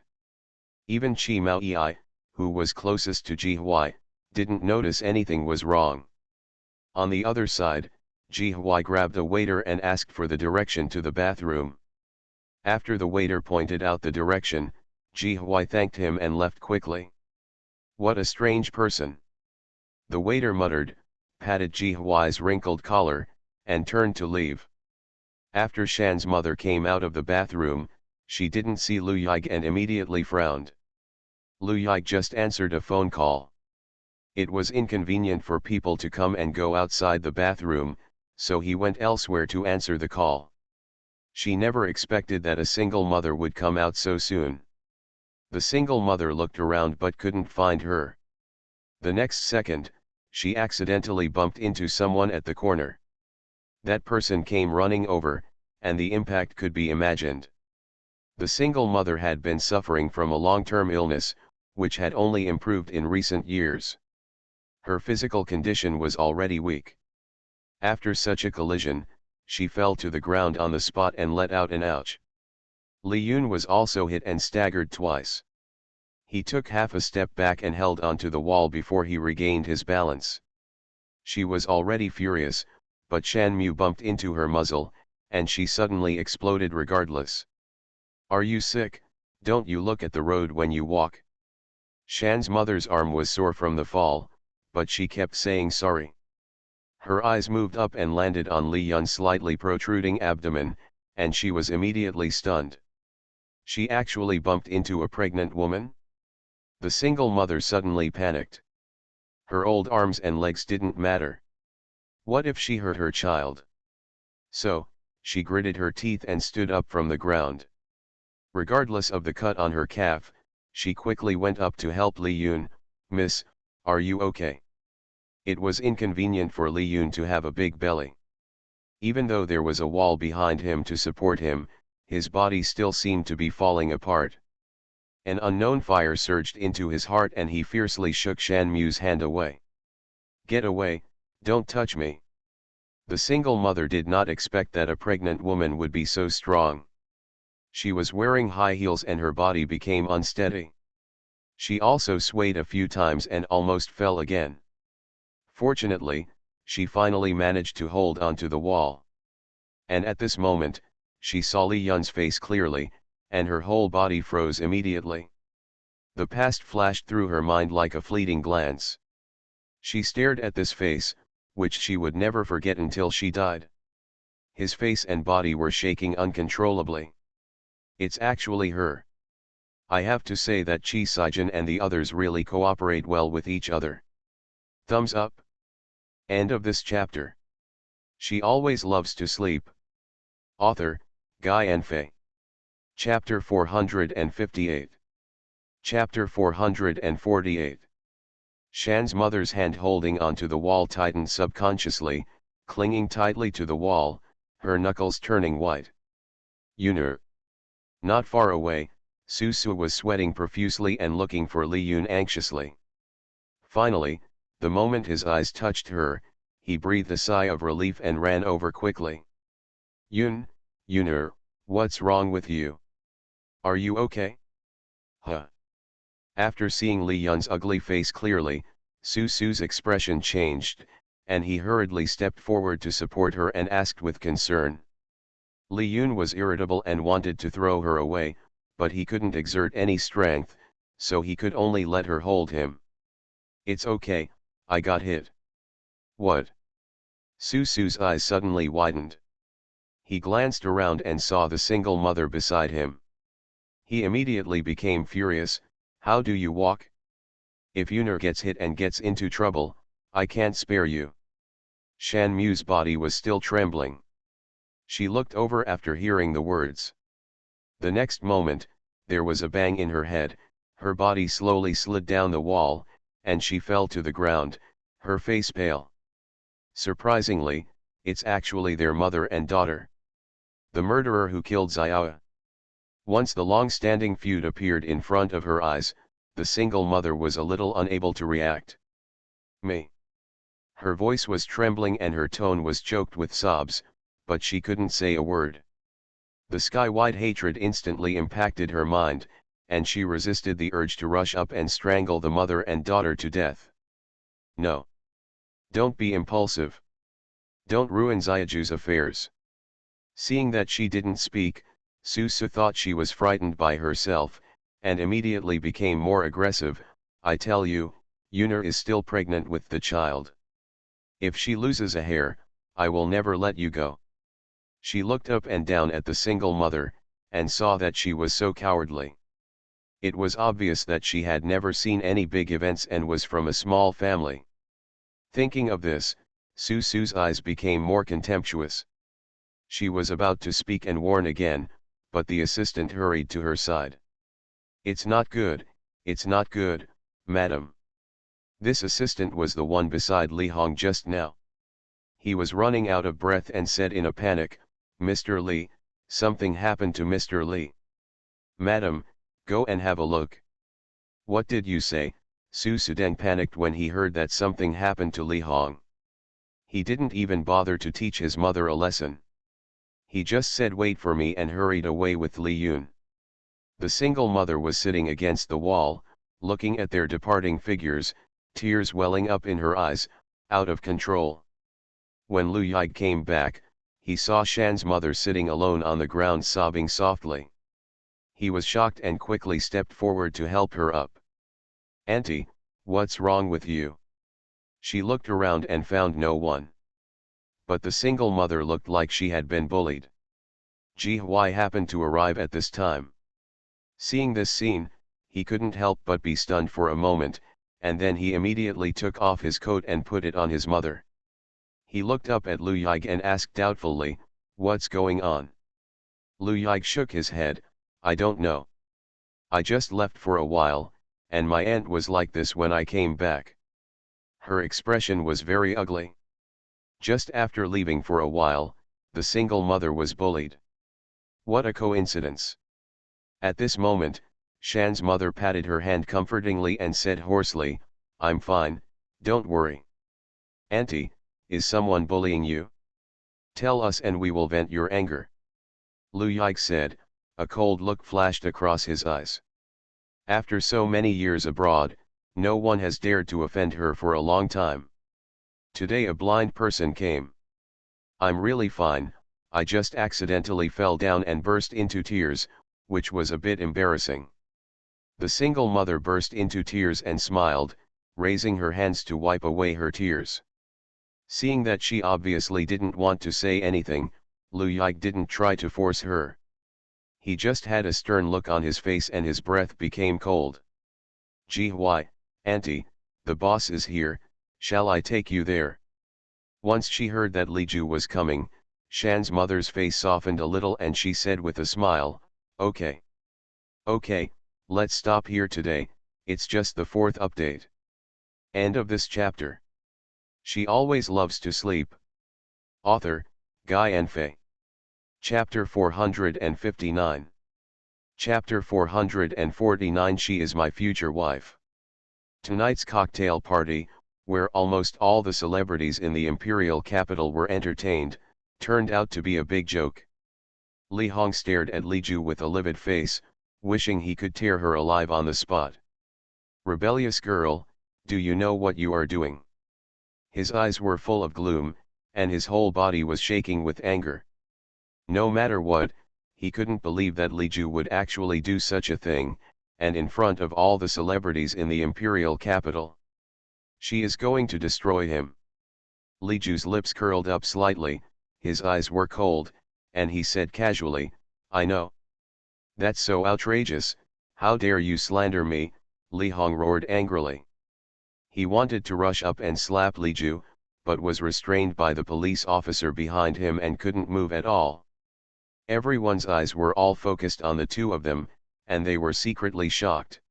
Even Qi Maoyi, who was closest to Ji Huai, didn't notice anything was wrong. On the other side, Ji Huai grabbed a waiter and asked for the direction to the bathroom. After the waiter pointed out the direction, Ji Huai thanked him and left quickly. What a strange person. The waiter muttered, patted Ji Huai's wrinkled collar, and turned to leave. After Shan's mother came out of the bathroom, she didn't see Lu Yige and immediately frowned. Lu Yige just answered a phone call. It was inconvenient for people to come and go outside the bathroom, so he went elsewhere to answer the call. She never expected that a single mother would come out so soon. The single mother looked around but couldn't find her. The next second, she accidentally bumped into someone at the corner. That person came running over, and the impact could be imagined. The single mother had been suffering from a long-term illness, which had only improved in recent years. Her physical condition was already weak. After such a collision, she fell to the ground on the spot and let out an ouch. Li Yun was also hit and staggered twice. He took half a step back and held onto the wall before he regained his balance. She was already furious, but Shan Mu bumped into her muzzle, and she suddenly exploded regardless. "Are you sick? Don't you look at the road when you walk?" Shan's mother's arm was sore from the fall, but she kept saying sorry. Her eyes moved up and landed on Li Yun's slightly protruding abdomen, and she was immediately stunned. She actually bumped into a pregnant woman? The single mother suddenly panicked. Her old arms and legs didn't matter. What if she hurt her child? So, she gritted her teeth and stood up from the ground. Regardless of the cut on her calf, she quickly went up to help Li Yun. "Miss, are you okay?" It was inconvenient for Li Yun to have a big belly. Even though there was a wall behind him to support him, his body still seemed to be falling apart. An unknown fire surged into his heart and he fiercely shook Shan Mu's hand away. "Get away, don't touch me." The single mother did not expect that a pregnant woman would be so strong. She was wearing high heels and her body became unsteady. She also swayed a few times and almost fell again. Fortunately, she finally managed to hold onto the wall. And at this moment, she saw Li Yun's face clearly, and her whole body froze immediately. The past flashed through her mind like a fleeting glance. She stared at this face, which she would never forget until she died. His face and body were shaking uncontrollably. It's actually her. I have to say that Chi Saijin and the others really cooperate well with each other. Thumbs up. End of this chapter. She always loves to sleep. Author, Guy Enfei. Chapter 458. Chapter 448. Shan's mother's hand holding onto the wall tightened subconsciously, clinging tightly to the wall, her knuckles turning white. Yun'er. Not far away, Su Su was sweating profusely and looking for Li Yun anxiously. Finally, the moment his eyes touched her, he breathed a sigh of relief and ran over quickly. Yun'er, what's wrong with you? Are you okay? Huh? After seeing Li Yun's ugly face clearly, Su Su's expression changed, and he hurriedly stepped forward to support her and asked with concern. Li Yun was irritable and wanted to throw her away, but he couldn't exert any strength, so he could only let her hold him. "It's okay, I got hit." "What?" Su Su's eyes suddenly widened. He glanced around and saw the single mother beside him. He immediately became furious. "How do you walk? If Yun'er gets hit and gets into trouble, I can't spare you." Shan Mu's body was still trembling. She looked over after hearing the words. The next moment, there was a bang in her head, her body slowly slid down the wall, and she fell to the ground, her face pale. Surprisingly, it's actually their mother and daughter. The murderer who killed Xiao. Once the long-standing feud appeared in front of her eyes, the single mother was a little unable to react. "Me." Her voice was trembling and her tone was choked with sobs, but she couldn't say a word. The sky-wide hatred instantly impacted her mind, and she resisted the urge to rush up and strangle the mother and daughter to death. "No. Don't be impulsive. Don't ruin Xiaoju's affairs." Seeing that she didn't speak, Su Su thought she was frightened by herself, and immediately became more aggressive. "I tell you, Yuner is still pregnant with the child. If she loses a hair, I will never let you go. She looked up and down at the single mother, and saw that she was so cowardly. It was obvious that she had never seen any big events and was from a small family. Thinking of this, Susu's eyes became more contemptuous. She was about to speak and warn again, but the assistant hurried to her side. It's not good, madam. This assistant was the one beside Li Hong just now. He was running out of breath and said in a panic, Mr. Li, something happened to Mr. Li. Madam, go and have a look. What did you say? Su Sudeng panicked when he heard that something happened to Li Hong. He didn't even bother to teach his mother a lesson. He just said wait for me and hurried away with Li Yun. The single mother was sitting against the wall, looking at their departing figures, tears welling up in her eyes, out of control. When Lu Yige came back, he saw Shan's mother sitting alone on the ground sobbing softly. He was shocked and quickly stepped forward to help her up. Auntie, what's wrong with you? She looked around and found no one. But the single mother looked like she had been bullied. Ji Huai happened to arrive at this time. Seeing this scene, he couldn't help but be stunned for a moment, and then he immediately took off his coat and put it on his mother. He looked up at Lu Yige and asked doubtfully, what's going on? Lu Yige shook his head, I don't know. I just left for a while, and my aunt was like this when I came back. Her expression was very ugly. Just after leaving for a while, the single mother was bullied. What a coincidence. At this moment, Shan's mother patted her hand comfortingly and said hoarsely, I'm fine, don't worry. Auntie, is someone bullying you? Tell us and we will vent your anger. Lu Yige said, a cold look flashed across his eyes. After so many years abroad, no one has dared to offend her for a long time. Today a blind person came. I'm really fine, I just accidentally fell down and burst into tears, which was a bit embarrassing. The single mother burst into tears and smiled, raising her hands to wipe away her tears. Seeing that she obviously didn't want to say anything, Lu Yige didn't try to force her. He just had a stern look on his face and his breath became cold. Ji Huai, Auntie, the boss is here, shall I take you there? Once she heard that Li Ju was coming, Shan's mother's face softened a little and she said with a smile, okay. Okay, let's stop here today, it's just the 4th update. End of this chapter. She always loves to sleep. Author, Guy Enfe. Chapter 459. Chapter 449 She is my future wife. Tonight's cocktail party, where almost all the celebrities in the imperial capital were entertained, turned out to be a big joke. Li Hong stared at Li Ju with a livid face, wishing he could tear her alive on the spot. Rebellious girl, do you know what you are doing? His eyes were full of gloom, and his whole body was shaking with anger. No matter what, he couldn't believe that Li Ju would actually do such a thing, and in front of all the celebrities in the imperial capital. She is going to destroy him. Li Ju's lips curled up slightly, his eyes were cold, and he said casually, I know. That's so outrageous, how dare you slander me, Li Hong roared angrily. He wanted to rush up and slap Li Ju, but was restrained by the police officer behind him and couldn't move at all. Everyone's eyes were all focused on the two of them, and they were secretly shocked.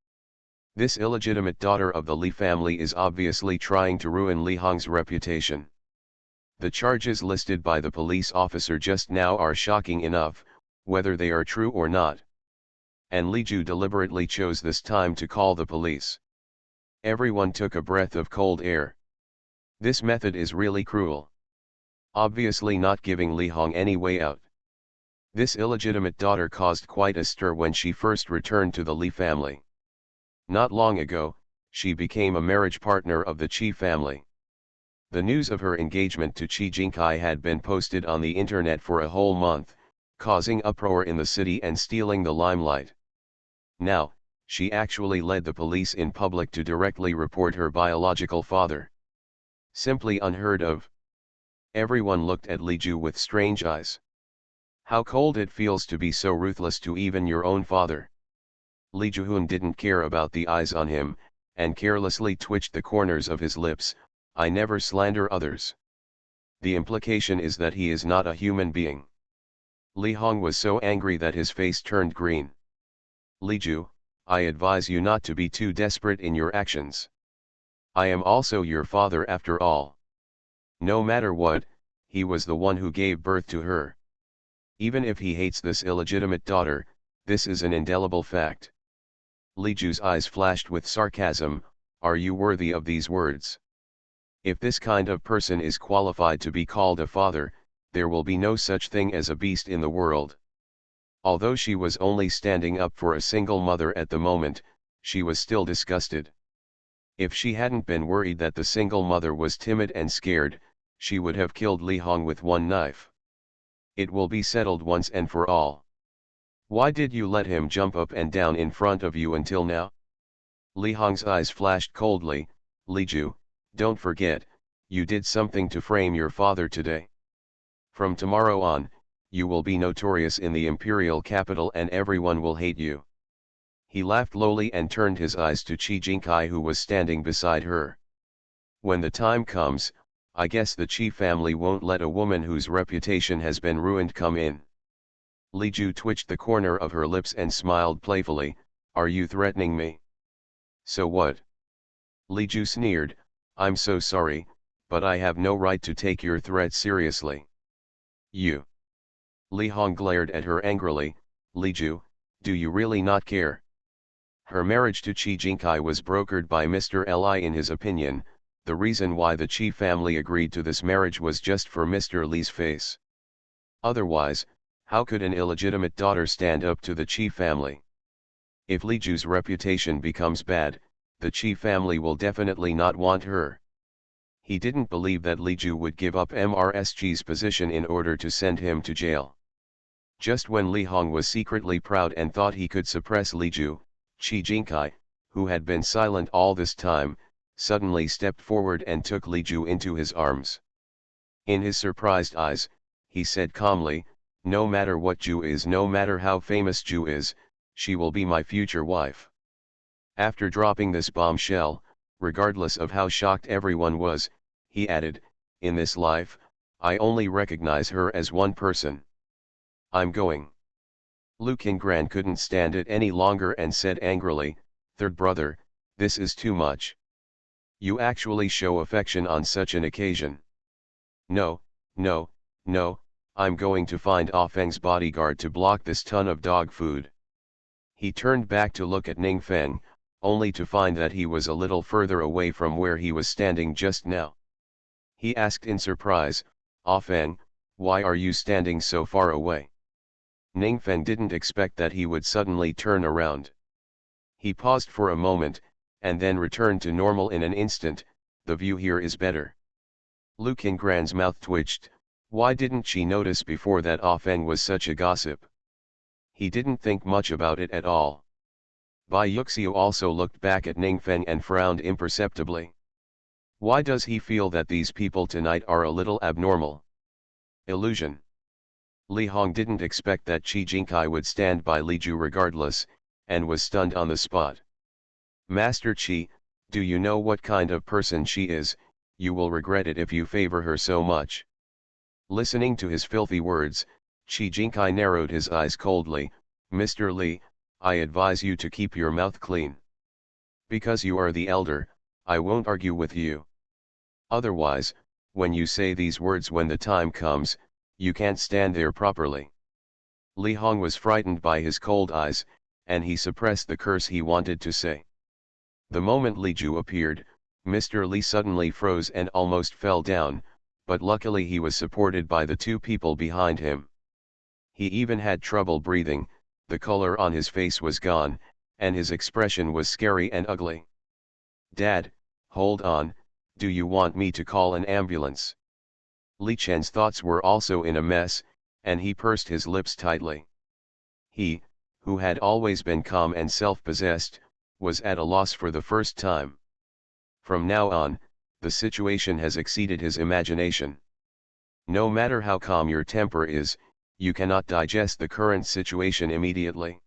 This illegitimate daughter of the Li family is obviously trying to ruin Li Hong's reputation. The charges listed by the police officer just now are shocking enough, whether they are true or not. And Li Ju deliberately chose this time to call the police. Everyone took a breath of cold air. This method is really cruel. Obviously not giving Li Hong any way out. This illegitimate daughter caused quite a stir when she first returned to the Li family. Not long ago, she became a marriage partner of the Qi family. The news of her engagement to Qi Jingkai had been posted on the internet for a whole month, causing uproar in the city and stealing the limelight. Now, She actually led the police in public to directly report her biological father. Simply unheard of. Everyone looked at Li Ju with strange eyes. How cold it feels to be so ruthless to even your own father. Li Juhun didn't care about the eyes on him, and carelessly twitched the corners of his lips. I never slander others. The implication is that he is not a human being. Li Hong was so angry that his face turned green. Li Ju, I advise you not to be too desperate in your actions. I am also your father after all. No matter what, he was the one who gave birth to her. Even if he hates this illegitimate daughter, this is an indelible fact. Li Ju's eyes flashed with sarcasm. Are you worthy of these words? If this kind of person is qualified to be called a father, there will be no such thing as a beast in the world. Although she was only standing up for a single mother at the moment, she was still disgusted. If she hadn't been worried that the single mother was timid and scared, she would have killed Li Hong with one knife. It will be settled once and for all. Why did you let him jump up and down in front of you until now? Li Hong's eyes flashed coldly. Li Ju, don't forget, you did something to frame your father today. From tomorrow on, you will be notorious in the imperial capital and everyone will hate you. He laughed lowly and turned his eyes to Qi Jinkai, who was standing beside her. When the time comes, I guess the Qi family won't let a woman whose reputation has been ruined come in. Li Ju twitched the corner of her lips and smiled playfully. Are you threatening me? So what? Li Ju sneered. I'm so sorry, but I have no right to take your threat seriously. You. Li Hong glared at her angrily. Li Ju, do you really not care? Her marriage to Qi Jinkai was brokered by Mr. Li. In his opinion, the reason why the Qi family agreed to this marriage was just for Mr. Li's face. Otherwise, how could an illegitimate daughter stand up to the Qi family? If Li Ju's reputation becomes bad, the Qi family will definitely not want her. He didn't believe that Li Ju would give up MRSG's position in order to send him to jail. Just when Li Hong was secretly proud and thought he could suppress Li Ju, Qi Jinkai, who had been silent all this time, suddenly stepped forward and took Li Ju into his arms. In his surprised eyes, he said calmly, no matter what Ju is, no matter how famous Ju is, she will be my future wife. After dropping this bombshell, regardless of how shocked everyone was, he added, in this life, I only recognize her as one person. I'm going. Lu Qingran couldn't stand it any longer and said angrily, third brother, this is too much. You actually show affection on such an occasion. No, no, no, I'm going to find Ah Feng's bodyguard to block this ton of dog food. He turned back to look at Ning Feng, only to find that he was a little further away from where he was standing just now. He asked in surprise, Ah Feng, why are you standing so far away? Ning Feng didn't expect that he would suddenly turn around. He paused for a moment, and then returned to normal in an instant. The view here is better. Lu Qingran's mouth twitched. Why didn't she notice before that Ah Feng was such a gossip? He didn't think much about it at all. Bai Yuxiu also looked back at Ning Feng and frowned imperceptibly. Why does he feel that these people tonight are a little abnormal? Illusion. Li Hong didn't expect that Qi Jinkai would stand by Li Ju regardless, and was stunned on the spot. Master Qi, do you know what kind of person she is? You will regret it if you favor her so much. Listening to his filthy words, Qi Jinkai narrowed his eyes coldly. Mr. Li, I advise you to keep your mouth clean. Because you are the elder, I won't argue with you. Otherwise, when you say these words when the time comes, you can't stand there properly. Li Hong was frightened by his cold eyes, and he suppressed the curse he wanted to say. The moment Li Ju appeared, Mr. Li suddenly froze and almost fell down, but luckily he was supported by the two people behind him. He even had trouble breathing, the color on his face was gone, and his expression was scary and ugly. Dad, hold on, do you want me to call an ambulance? Li Chen's thoughts were also in a mess, and he pursed his lips tightly. He, who had always been calm and self-possessed, was at a loss for the first time. From now on, the situation has exceeded his imagination. No matter how calm your temper is, you cannot digest the current situation immediately.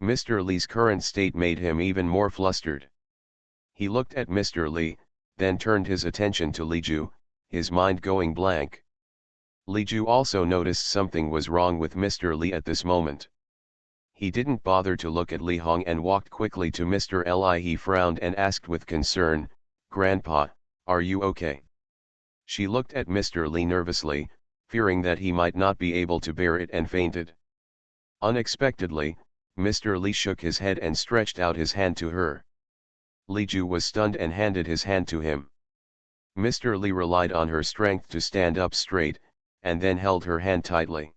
Mr. Li's current state made him even more flustered. He looked at Mr. Li, then turned his attention to Li Ju, his mind going blank. Li Ju also noticed something was wrong with Mr. Li at this moment. He didn't bother to look at Li Hong and walked quickly to Mr. Li. He frowned and asked with concern, "Grandpa, are you okay?" She looked at Mr. Li nervously, fearing that he might not be able to bear it, and fainted. Unexpectedly, Mr. Li shook his head and stretched out his hand to her. Li Ju was stunned and handed his hand to him. Mr. Li relied on her strength to stand up straight, and then held her hand tightly.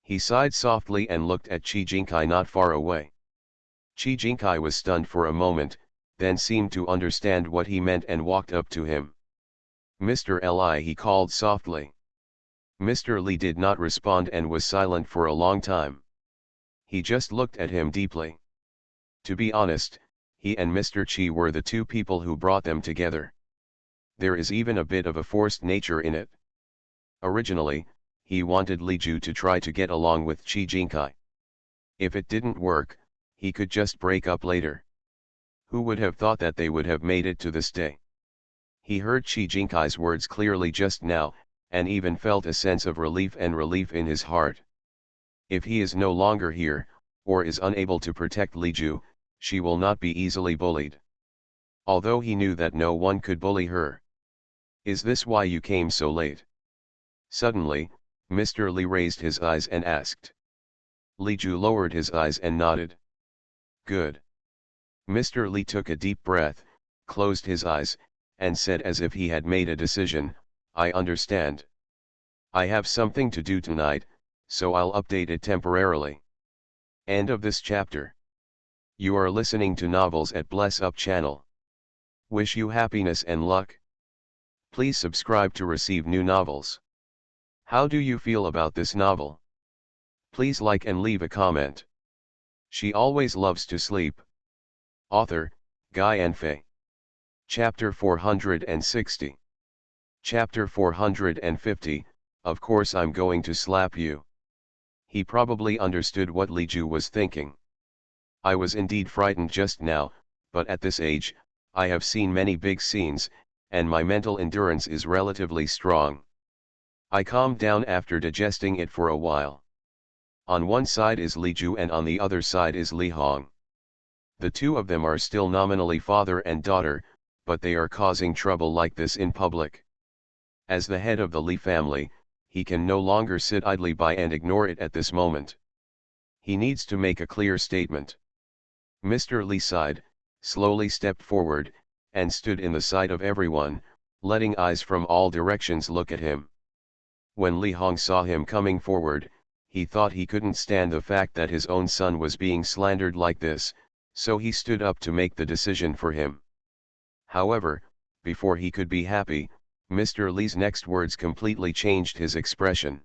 He sighed softly and looked at Qi Jinkai not far away. Qi Jinkai was stunned for a moment, then seemed to understand what he meant and walked up to him. "Mr. Li," he called softly. Mr. Li did not respond and was silent for a long time. He just looked at him deeply. To be honest, he and Mr. Qi were the two people who brought them together. There is even a bit of a forced nature in it. Originally, he wanted Li Ju to try to get along with Qi Jinkai. If it didn't work, he could just break up later. Who would have thought that they would have made it to this day? He heard Qi Jinkai's words clearly just now, and even felt a sense of relief in his heart. If he is no longer here, or is unable to protect Li Ju, she will not be easily bullied. Although he knew that no one could bully her. "Is this why you came so late?" Suddenly, Mr. Li raised his eyes and asked. Li Ju lowered his eyes and nodded. "Good." Mr. Li took a deep breath, closed his eyes, and said as if he had made a decision, "I understand. I have something to do tonight, so I'll update it temporarily." End of this chapter. You are listening to Novels at Bless Up channel. Wish you happiness and luck. Please subscribe to receive new novels. How do you feel about this novel? Please like and leave a comment. She always loves to sleep. Author, Guy and Fei. Chapter 460. Chapter 450, Of course I'm going to slap you. He probably understood what Li Ju was thinking. I was indeed frightened just now, but at this age, I have seen many big scenes, and my mental endurance is relatively strong. I calmed down after digesting it for a while. On one side is Li Ju and on the other side is Li Hong. The two of them are still nominally father and daughter, but they are causing trouble like this in public. As the head of the Li family, he can no longer sit idly by and ignore it at this moment. He needs to make a clear statement. Mr. Li sighed, slowly stepped forward, and stood in the sight of everyone, letting eyes from all directions look at him. When Li Hong saw him coming forward, he thought he couldn't stand the fact that his own son was being slandered like this, so he stood up to make the decision for him. However, before he could be happy, Mr. Li's next words completely changed his expression.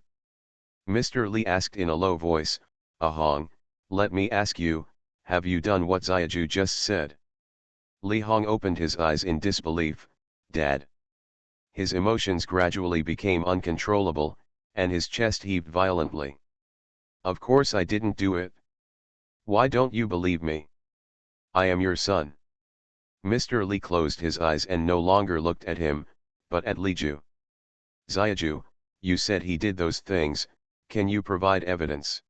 Mr. Li asked in a low voice, "Hong, let me ask you, have you done what Xiaju just said?" Li Hong opened his eyes in disbelief. "Dad." His emotions gradually became uncontrollable, and his chest heaved violently. "Of course I didn't do it. Why don't you believe me? I am your son." Mr. Li closed his eyes and no longer looked at him, but at Li Ju. "Xiaju, you said he did those things, can you provide evidence?"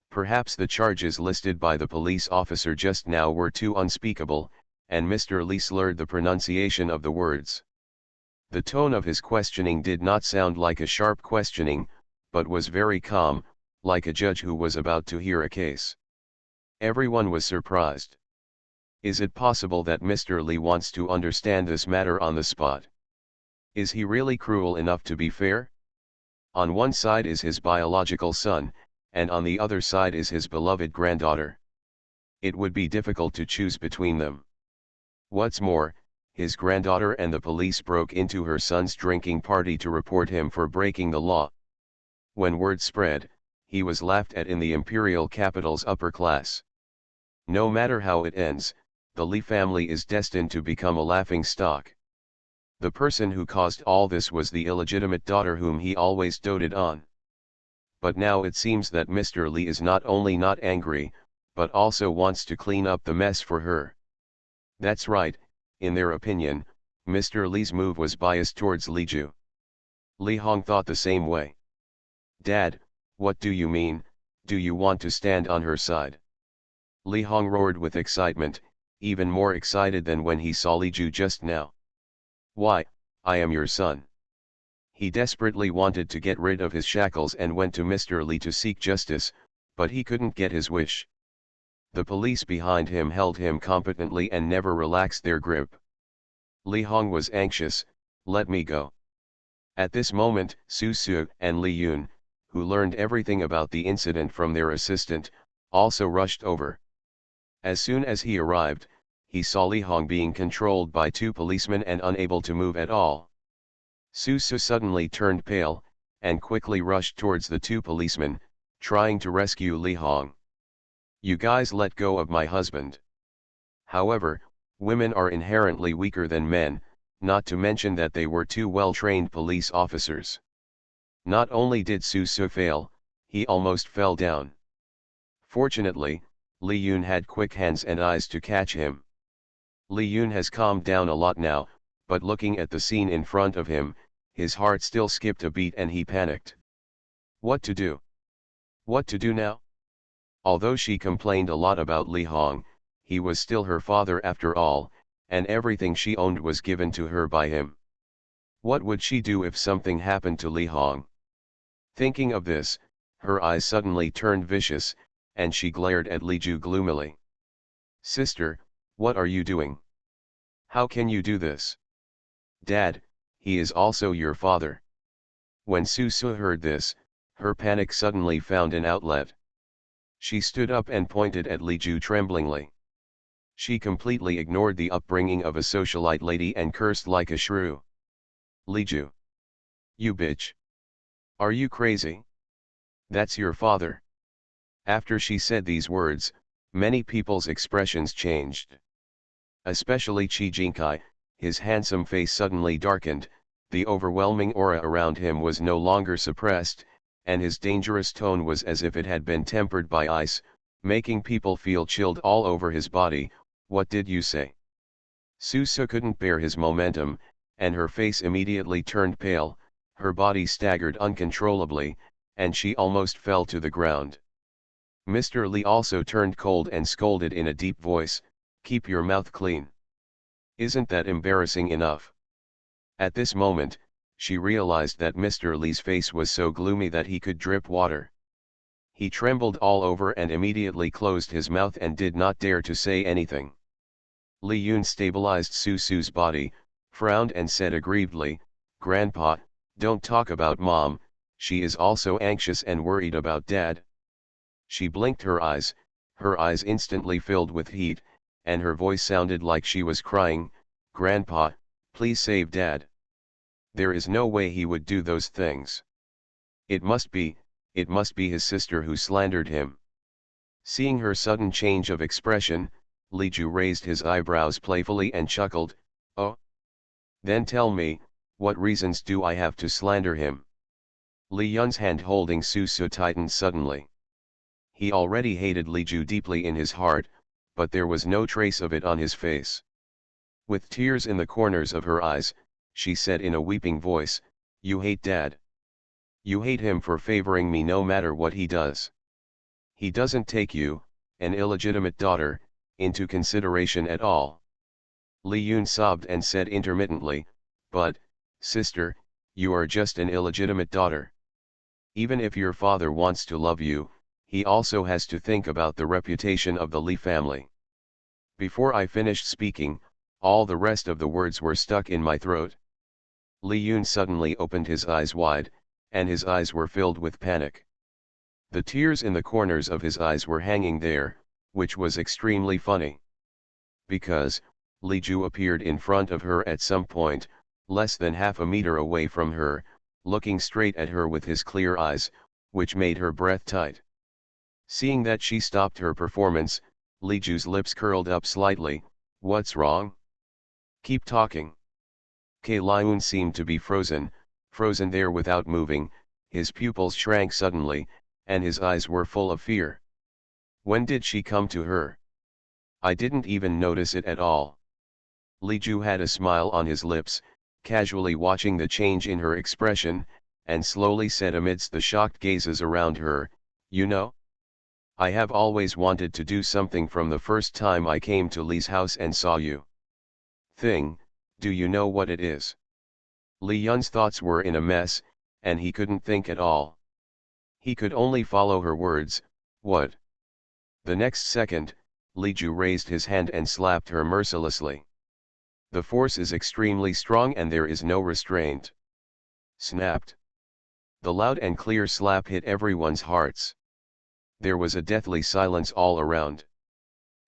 Perhaps the charges listed by the police officer just now were too unspeakable, and Mr. Li slurred the pronunciation of the words. The tone of his questioning did not sound like a sharp questioning, but was very calm, like a judge who was about to hear a case. Everyone was surprised. Is it possible that Mr. Li wants to understand this matter on the spot? Is he really cruel enough to be fair? On one side is his biological son, and on the other side is his beloved granddaughter. It would be difficult to choose between them. What's more, his granddaughter and the police broke into her son's drinking party to report him for breaking the law. When word spread, he was laughed at in the imperial capital's upper class. No matter how it ends, the Li family is destined to become a laughing stock. The person who caused all this was the illegitimate daughter whom he always doted on. But now it seems that Mr. Li is not only not angry, but also wants to clean up the mess for her. That's right, in their opinion, Mr. Li's move was biased towards Li Ju. Li Hong thought the same way. Dad, what do you mean, do you want to stand on her side? Li Hong roared with excitement, even more excited than when he saw Li Ju just now. Why, I am your son. He desperately wanted to get rid of his shackles and went to Mr. Li to seek justice, but he couldn't get his wish. The police behind him held him competently and never relaxed their grip. Li Hong was anxious, let me go. At this moment, Su Su and Li Yun, who learned everything about the incident from their assistant, also rushed over. As soon as he arrived, he saw Li Hong being controlled by two policemen and unable to move at all. Su Su suddenly turned pale, and quickly rushed towards the two policemen, trying to rescue Li Hong. You guys let go of my husband. However, women are inherently weaker than men, not to mention that they were two well-trained police officers. Not only did Su Su fail, he almost fell down. Fortunately, Li Yun had quick hands and eyes to catch him. Li Yun has calmed down a lot now, but looking at the scene in front of him, his heart still skipped a beat and he panicked. What to do? What to do now? Although she complained a lot about Li Hong, he was still her father after all, and everything she owned was given to her by him. What would she do if something happened to Li Hong? Thinking of this, her eyes suddenly turned vicious, and she glared at Li Ju gloomily. Sister, what are you doing? How can you do this? Dad, he is also your father. When Su Su heard this, her panic suddenly found an outlet. She stood up and pointed at Li Ju tremblingly. She completely ignored the upbringing of a socialite lady and cursed like a shrew. Li Ju. You bitch. Are you crazy? That's your father. After she said these words, many people's expressions changed. Especially Chi Jinkai, his handsome face suddenly darkened, the overwhelming aura around him was no longer suppressed, and his dangerous tone was as if it had been tempered by ice, making people feel chilled all over his body. What did you say? Su Su couldn't bear his momentum, and her face immediately turned pale, her body staggered uncontrollably, and she almost fell to the ground. Mr. Li also turned cold and scolded in a deep voice, keep your mouth clean. Isn't that embarrassing enough? At this moment, she realized that Mr. Li's face was so gloomy that he could drip water. He trembled all over and immediately closed his mouth and did not dare to say anything. Li Yun stabilized Su Su's body, frowned and said aggrievedly, Grandpa, don't talk about Mom, she is also anxious and worried about Dad. She blinked her eyes instantly filled with heat, and her voice sounded like she was crying, Grandpa, please save Dad. There is no way he would do those things. It must be his sister who slandered him. Seeing her sudden change of expression, Li Ju raised his eyebrows playfully and chuckled, oh? Then tell me, what reasons do I have to slander him? Li Yun's hand holding Su Su tightened suddenly. He already hated Li Ju deeply in his heart, but there was no trace of it on his face. With tears in the corners of her eyes, she said in a weeping voice, you hate Dad. You hate him for favoring me no matter what he does. He doesn't take you, an illegitimate daughter, into consideration at all. Li Yun sobbed and said intermittently, but, sister, you are just an illegitimate daughter. Even if your father wants to love you, he also has to think about the reputation of the Li family. Before I finished speaking, all the rest of the words were stuck in my throat. Li Yun suddenly opened his eyes wide, and his eyes were filled with panic. The tears in the corners of his eyes were hanging there, which was extremely funny. Because, Li Ju appeared in front of her at some point, less than half a meter away from her, looking straight at her with his clear eyes, which made her breath tight. Seeing that she stopped her performance, Li Ju's lips curled up slightly. What's wrong? Keep talking. Ke Liun seemed to be frozen there without moving, his pupils shrank suddenly, and his eyes were full of fear. When did she come to her? I didn't even notice it at all. Li Ju had a smile on his lips, casually watching the change in her expression, and slowly said amidst the shocked gazes around her, you know? I have always wanted to do something from the first time I came to Li's house and saw you. Thing, do you know what it is? Li Yun's thoughts were in a mess, and he couldn't think at all. He could only follow her words. What? The next second, Li Ju raised his hand and slapped her mercilessly. The force is extremely strong and there is no restraint. Snapped. The loud and clear slap hit everyone's hearts. There was a deathly silence all around.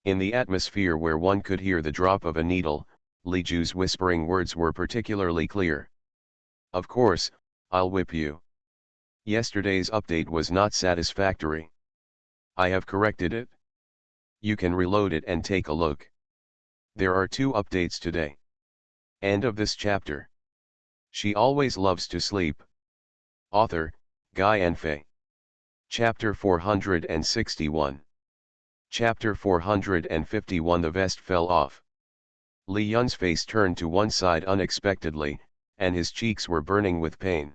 In the atmosphere where one could hear the drop of a needle, Li Ju's whispering words were particularly clear. Of course, I'll whip you. Yesterday's update was not satisfactory. I have corrected it. You can reload it and take a look. There are 2 updates today. End of this chapter. She always loves to sleep. Author, Guy and Fei. Chapter 461. Chapter 451. The vest fell off. Li Yun's face turned to one side unexpectedly, and his cheeks were burning with pain.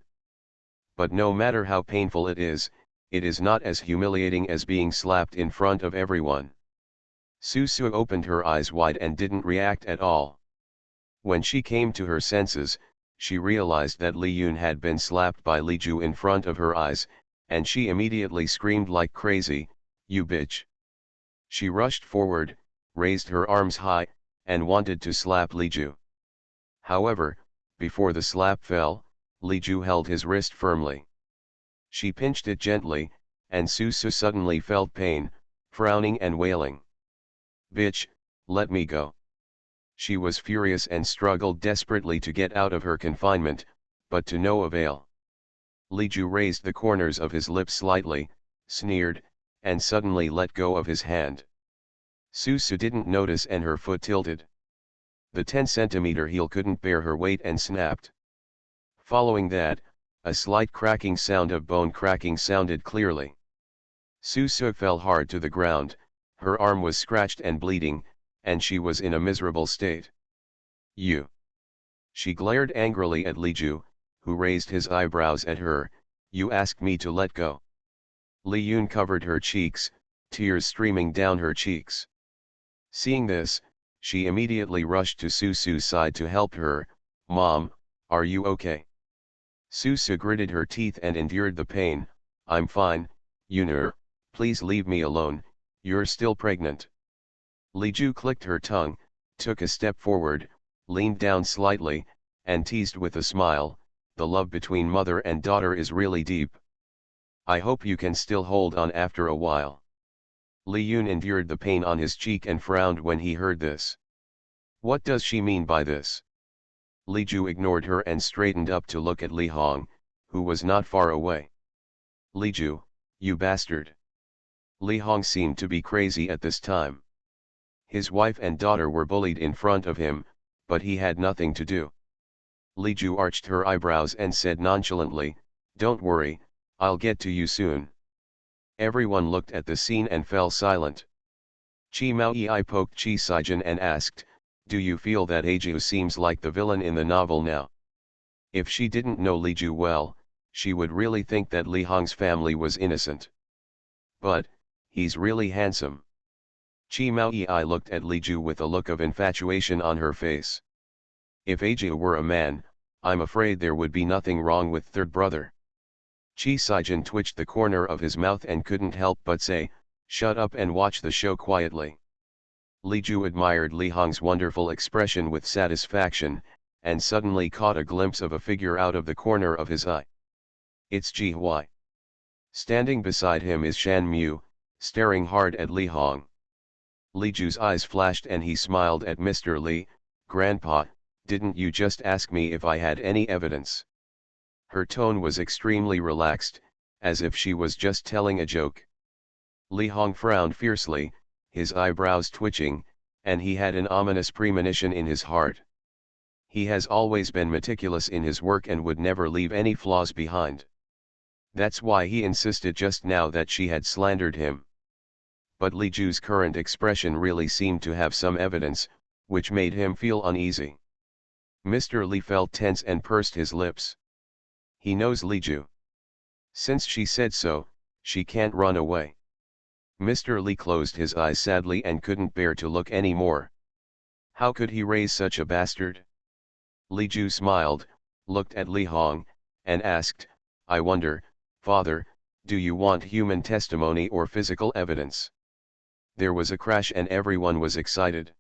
But no matter how painful it is not as humiliating as being slapped in front of everyone. Su Su opened her eyes wide and didn't react at all. When she came to her senses, she realized that Li Yun had been slapped by Li Ju in front of her eyes, and she immediately screamed like crazy, "You bitch!" She rushed forward, raised her arms high, and wanted to slap Li Ju. However, before the slap fell, Li Ju held his wrist firmly. She pinched it gently, and Su Su suddenly felt pain, frowning and wailing. "Bitch, let me go." She was furious and struggled desperately to get out of her confinement, but to no avail. Li Ju raised the corners of his lips slightly, sneered, and suddenly let go of his hand. Su Su didn't notice and her foot tilted. The 10-centimeter heel couldn't bear her weight and snapped. Following that, a slight cracking sound of bone cracking sounded clearly. Su Su fell hard to the ground, her arm was scratched and bleeding, and she was in a miserable state. "You!" She glared angrily at Li Ju, who raised his eyebrows at her. "You asked me to let go." Li Yun covered her cheeks, tears streaming down her cheeks. Seeing this, she immediately rushed to Su Su's side to help her. "Mom, are you okay?" Su Su gritted her teeth and endured the pain. "I'm fine, Yun'er, please leave me alone, you're still pregnant." Li Ju clicked her tongue, took a step forward, leaned down slightly, and teased with a smile, "The love between mother and daughter is really deep. I hope you can still hold on after a while." Li Yun endured the pain on his cheek and frowned when he heard this. What does she mean by this? Li Ju ignored her and straightened up to look at Li Hong, who was not far away. "Li Ju, you bastard." Li Hong seemed to be crazy at this time. His wife and daughter were bullied in front of him, but he had nothing to do. Li Ju arched her eyebrows and said nonchalantly, "Don't worry, I'll get to you soon." Everyone looked at the scene and fell silent. Chi Mao Yi poked Chi Saijin and asked, "Do you feel that Ajiu seems like the villain in the novel now?" If she didn't know Li Ju well, she would really think that Li Hong's family was innocent. But, he's really handsome. Chi Mao Yi looked at Li Ju with a look of infatuation on her face. If Ajiu were a man, I'm afraid there would be nothing wrong with third brother. Chi Saijin twitched the corner of his mouth and couldn't help but say, "Shut up and watch the show quietly." Li Ju admired Li Hong's wonderful expression with satisfaction, and suddenly caught a glimpse of a figure out of the corner of his eye. It's Ji Hui. Standing beside him is Shan Mu, staring hard at Li Hong. Li Ju's eyes flashed and he smiled at Mr. Li. "Grandpa, didn't you just ask me if I had any evidence?" Her tone was extremely relaxed, as if she was just telling a joke. Li Hong frowned fiercely, his eyebrows twitching, and he had an ominous premonition in his heart. He has always been meticulous in his work and would never leave any flaws behind. That's why he insisted just now that she had slandered him. But Li Ju's current expression really seemed to have some evidence, which made him feel uneasy. Mr. Li felt tense and pursed his lips. He knows Li Ju. Since she said so, she can't run away. Mr. Li closed his eyes sadly and couldn't bear to look any more. How could he raise such a bastard? Li Ju smiled, looked at Li Hong, and asked, I wonder, Father, do you want human testimony or physical evidence? There was a crash and everyone was excited.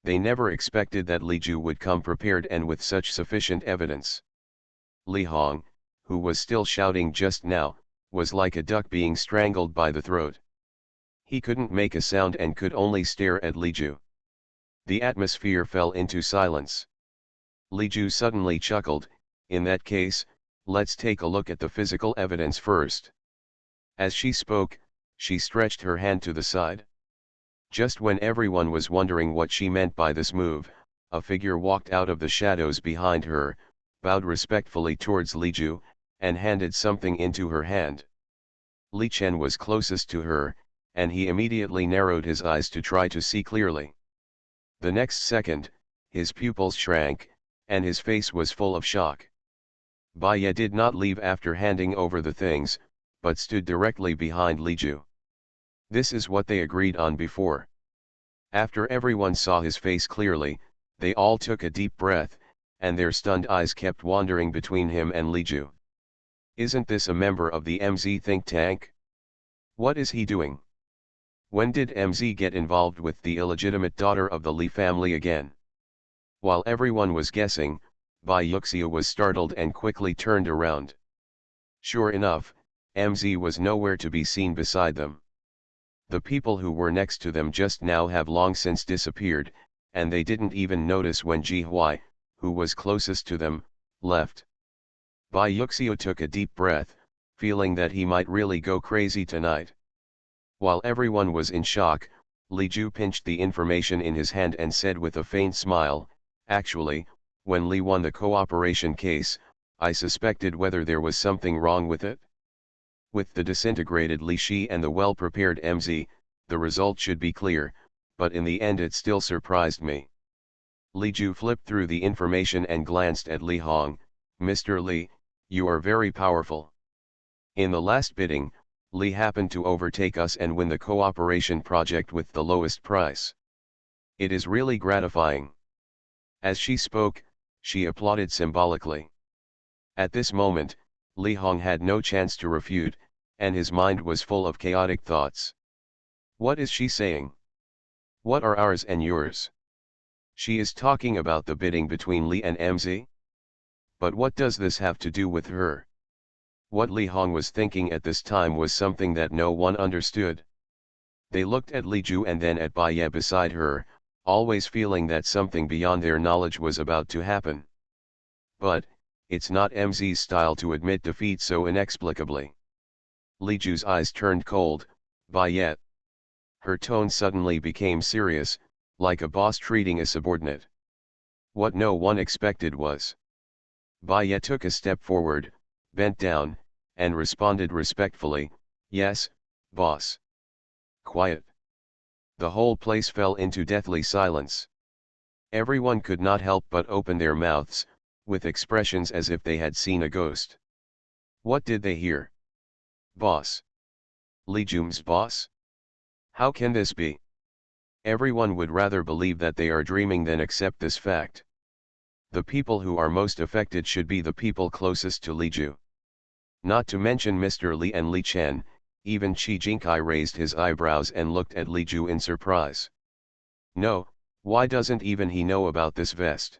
They never expected that Li Ju would come prepared and with such sufficient evidence. Li Hong, who was still shouting just now, was like a duck being strangled by the throat. He couldn't make a sound and could only stare at Li Ju. The atmosphere fell into silence. Li Ju suddenly chuckled, in that case, let's take a look at the physical evidence first. As she spoke, she stretched her hand to the side. Just when everyone was wondering what she meant by this move, a figure walked out of the shadows behind her, bowed respectfully towards Li Ju, and handed something into her hand. Li Chen was closest to her, and he immediately narrowed his eyes to try to see clearly. The next second, his pupils shrank, and his face was full of shock. Bai Ye did not leave after handing over the things, but stood directly behind Li Ju. This is what they agreed on before. After everyone saw his face clearly, they all took a deep breath, and their stunned eyes kept wandering between him and Li Ju. Isn't this a member of the MZ think tank? What is he doing? When did MZ get involved with the illegitimate daughter of the Li family again? While everyone was guessing, Bai Yuxia was startled and quickly turned around. Sure enough, MZ was nowhere to be seen beside them. The people who were next to them just now have long since disappeared, and they didn't even notice when Ji Huai, who was closest to them, left. Bai Yuxia took a deep breath, feeling that he might really go crazy tonight. While everyone was in shock, Li Ju pinched the information in his hand and said with a faint smile, actually, when Li won the cooperation case, I suspected whether there was something wrong with it. With the disintegrated Li Shi and the well-prepared MZ, the result should be clear, but in the end it still surprised me. Li Ju flipped through the information and glanced at Li Hong. Mr. Li, you are very powerful. In the last bidding, Li happened to overtake us and win the cooperation project with the lowest price. It is really gratifying. As she spoke, she applauded symbolically. At this moment, Li Hong had no chance to refute, and his mind was full of chaotic thoughts. What is she saying? What are ours and yours? She is talking about the bidding between Li and MZ? But what does this have to do with her? What Li Hong was thinking at this time was something that no one understood. They looked at Li Ju and then at Bai Ye beside her, always feeling that something beyond their knowledge was about to happen. But, it's not MZ's style to admit defeat so inexplicably. Li Ju's eyes turned cold. Bai Ye. Her tone suddenly became serious, like a boss treating a subordinate. What no one expected was. Bai Ye took a step forward, bent down, and responded respectfully, yes, boss. Quiet. The whole place fell into deathly silence. Everyone could not help but open their mouths, with expressions as if they had seen a ghost. What did they hear? Boss. Li Jum's boss? How can this be? Everyone would rather believe that they are dreaming than accept this fact. The people who are most affected should be the people closest to Li Ju. Not to mention Mr. Li and Li Chen, even Qi Jinkai raised his eyebrows and looked at Li Ju in surprise. No, why doesn't even he know about this vest?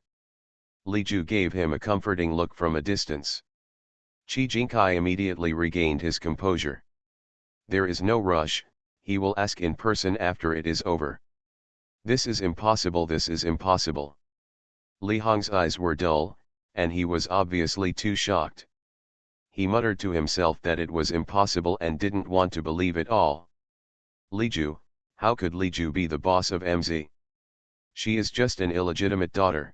Li Ju gave him a comforting look from a distance. Qi Jinkai immediately regained his composure. There is no rush, he will ask in person after it is over. This is impossible, this is impossible. Li Hong's eyes were dull, and he was obviously too shocked. he muttered to himself that it was impossible and didn't want to believe it all. Liju, how could Liju be the boss of MZ? She is just an illegitimate daughter.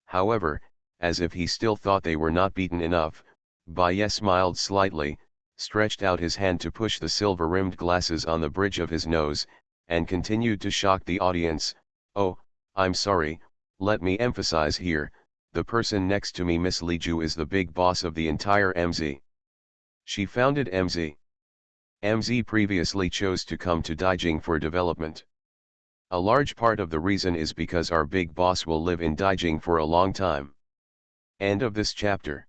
However, as if he still thought they were not beaten enough, Baye smiled slightly, stretched out his hand to push the silver-rimmed glasses on the bridge of his nose, and continued to shock the audience. "Oh, I'm sorry, let me emphasize here, the person next to me, Miss Liju, is the big boss of the entire MZ. She founded MZ. MZ previously chose to come to Daijing for development. A large part of the reason is because our big boss will live in Daijing for a long time." End of this chapter.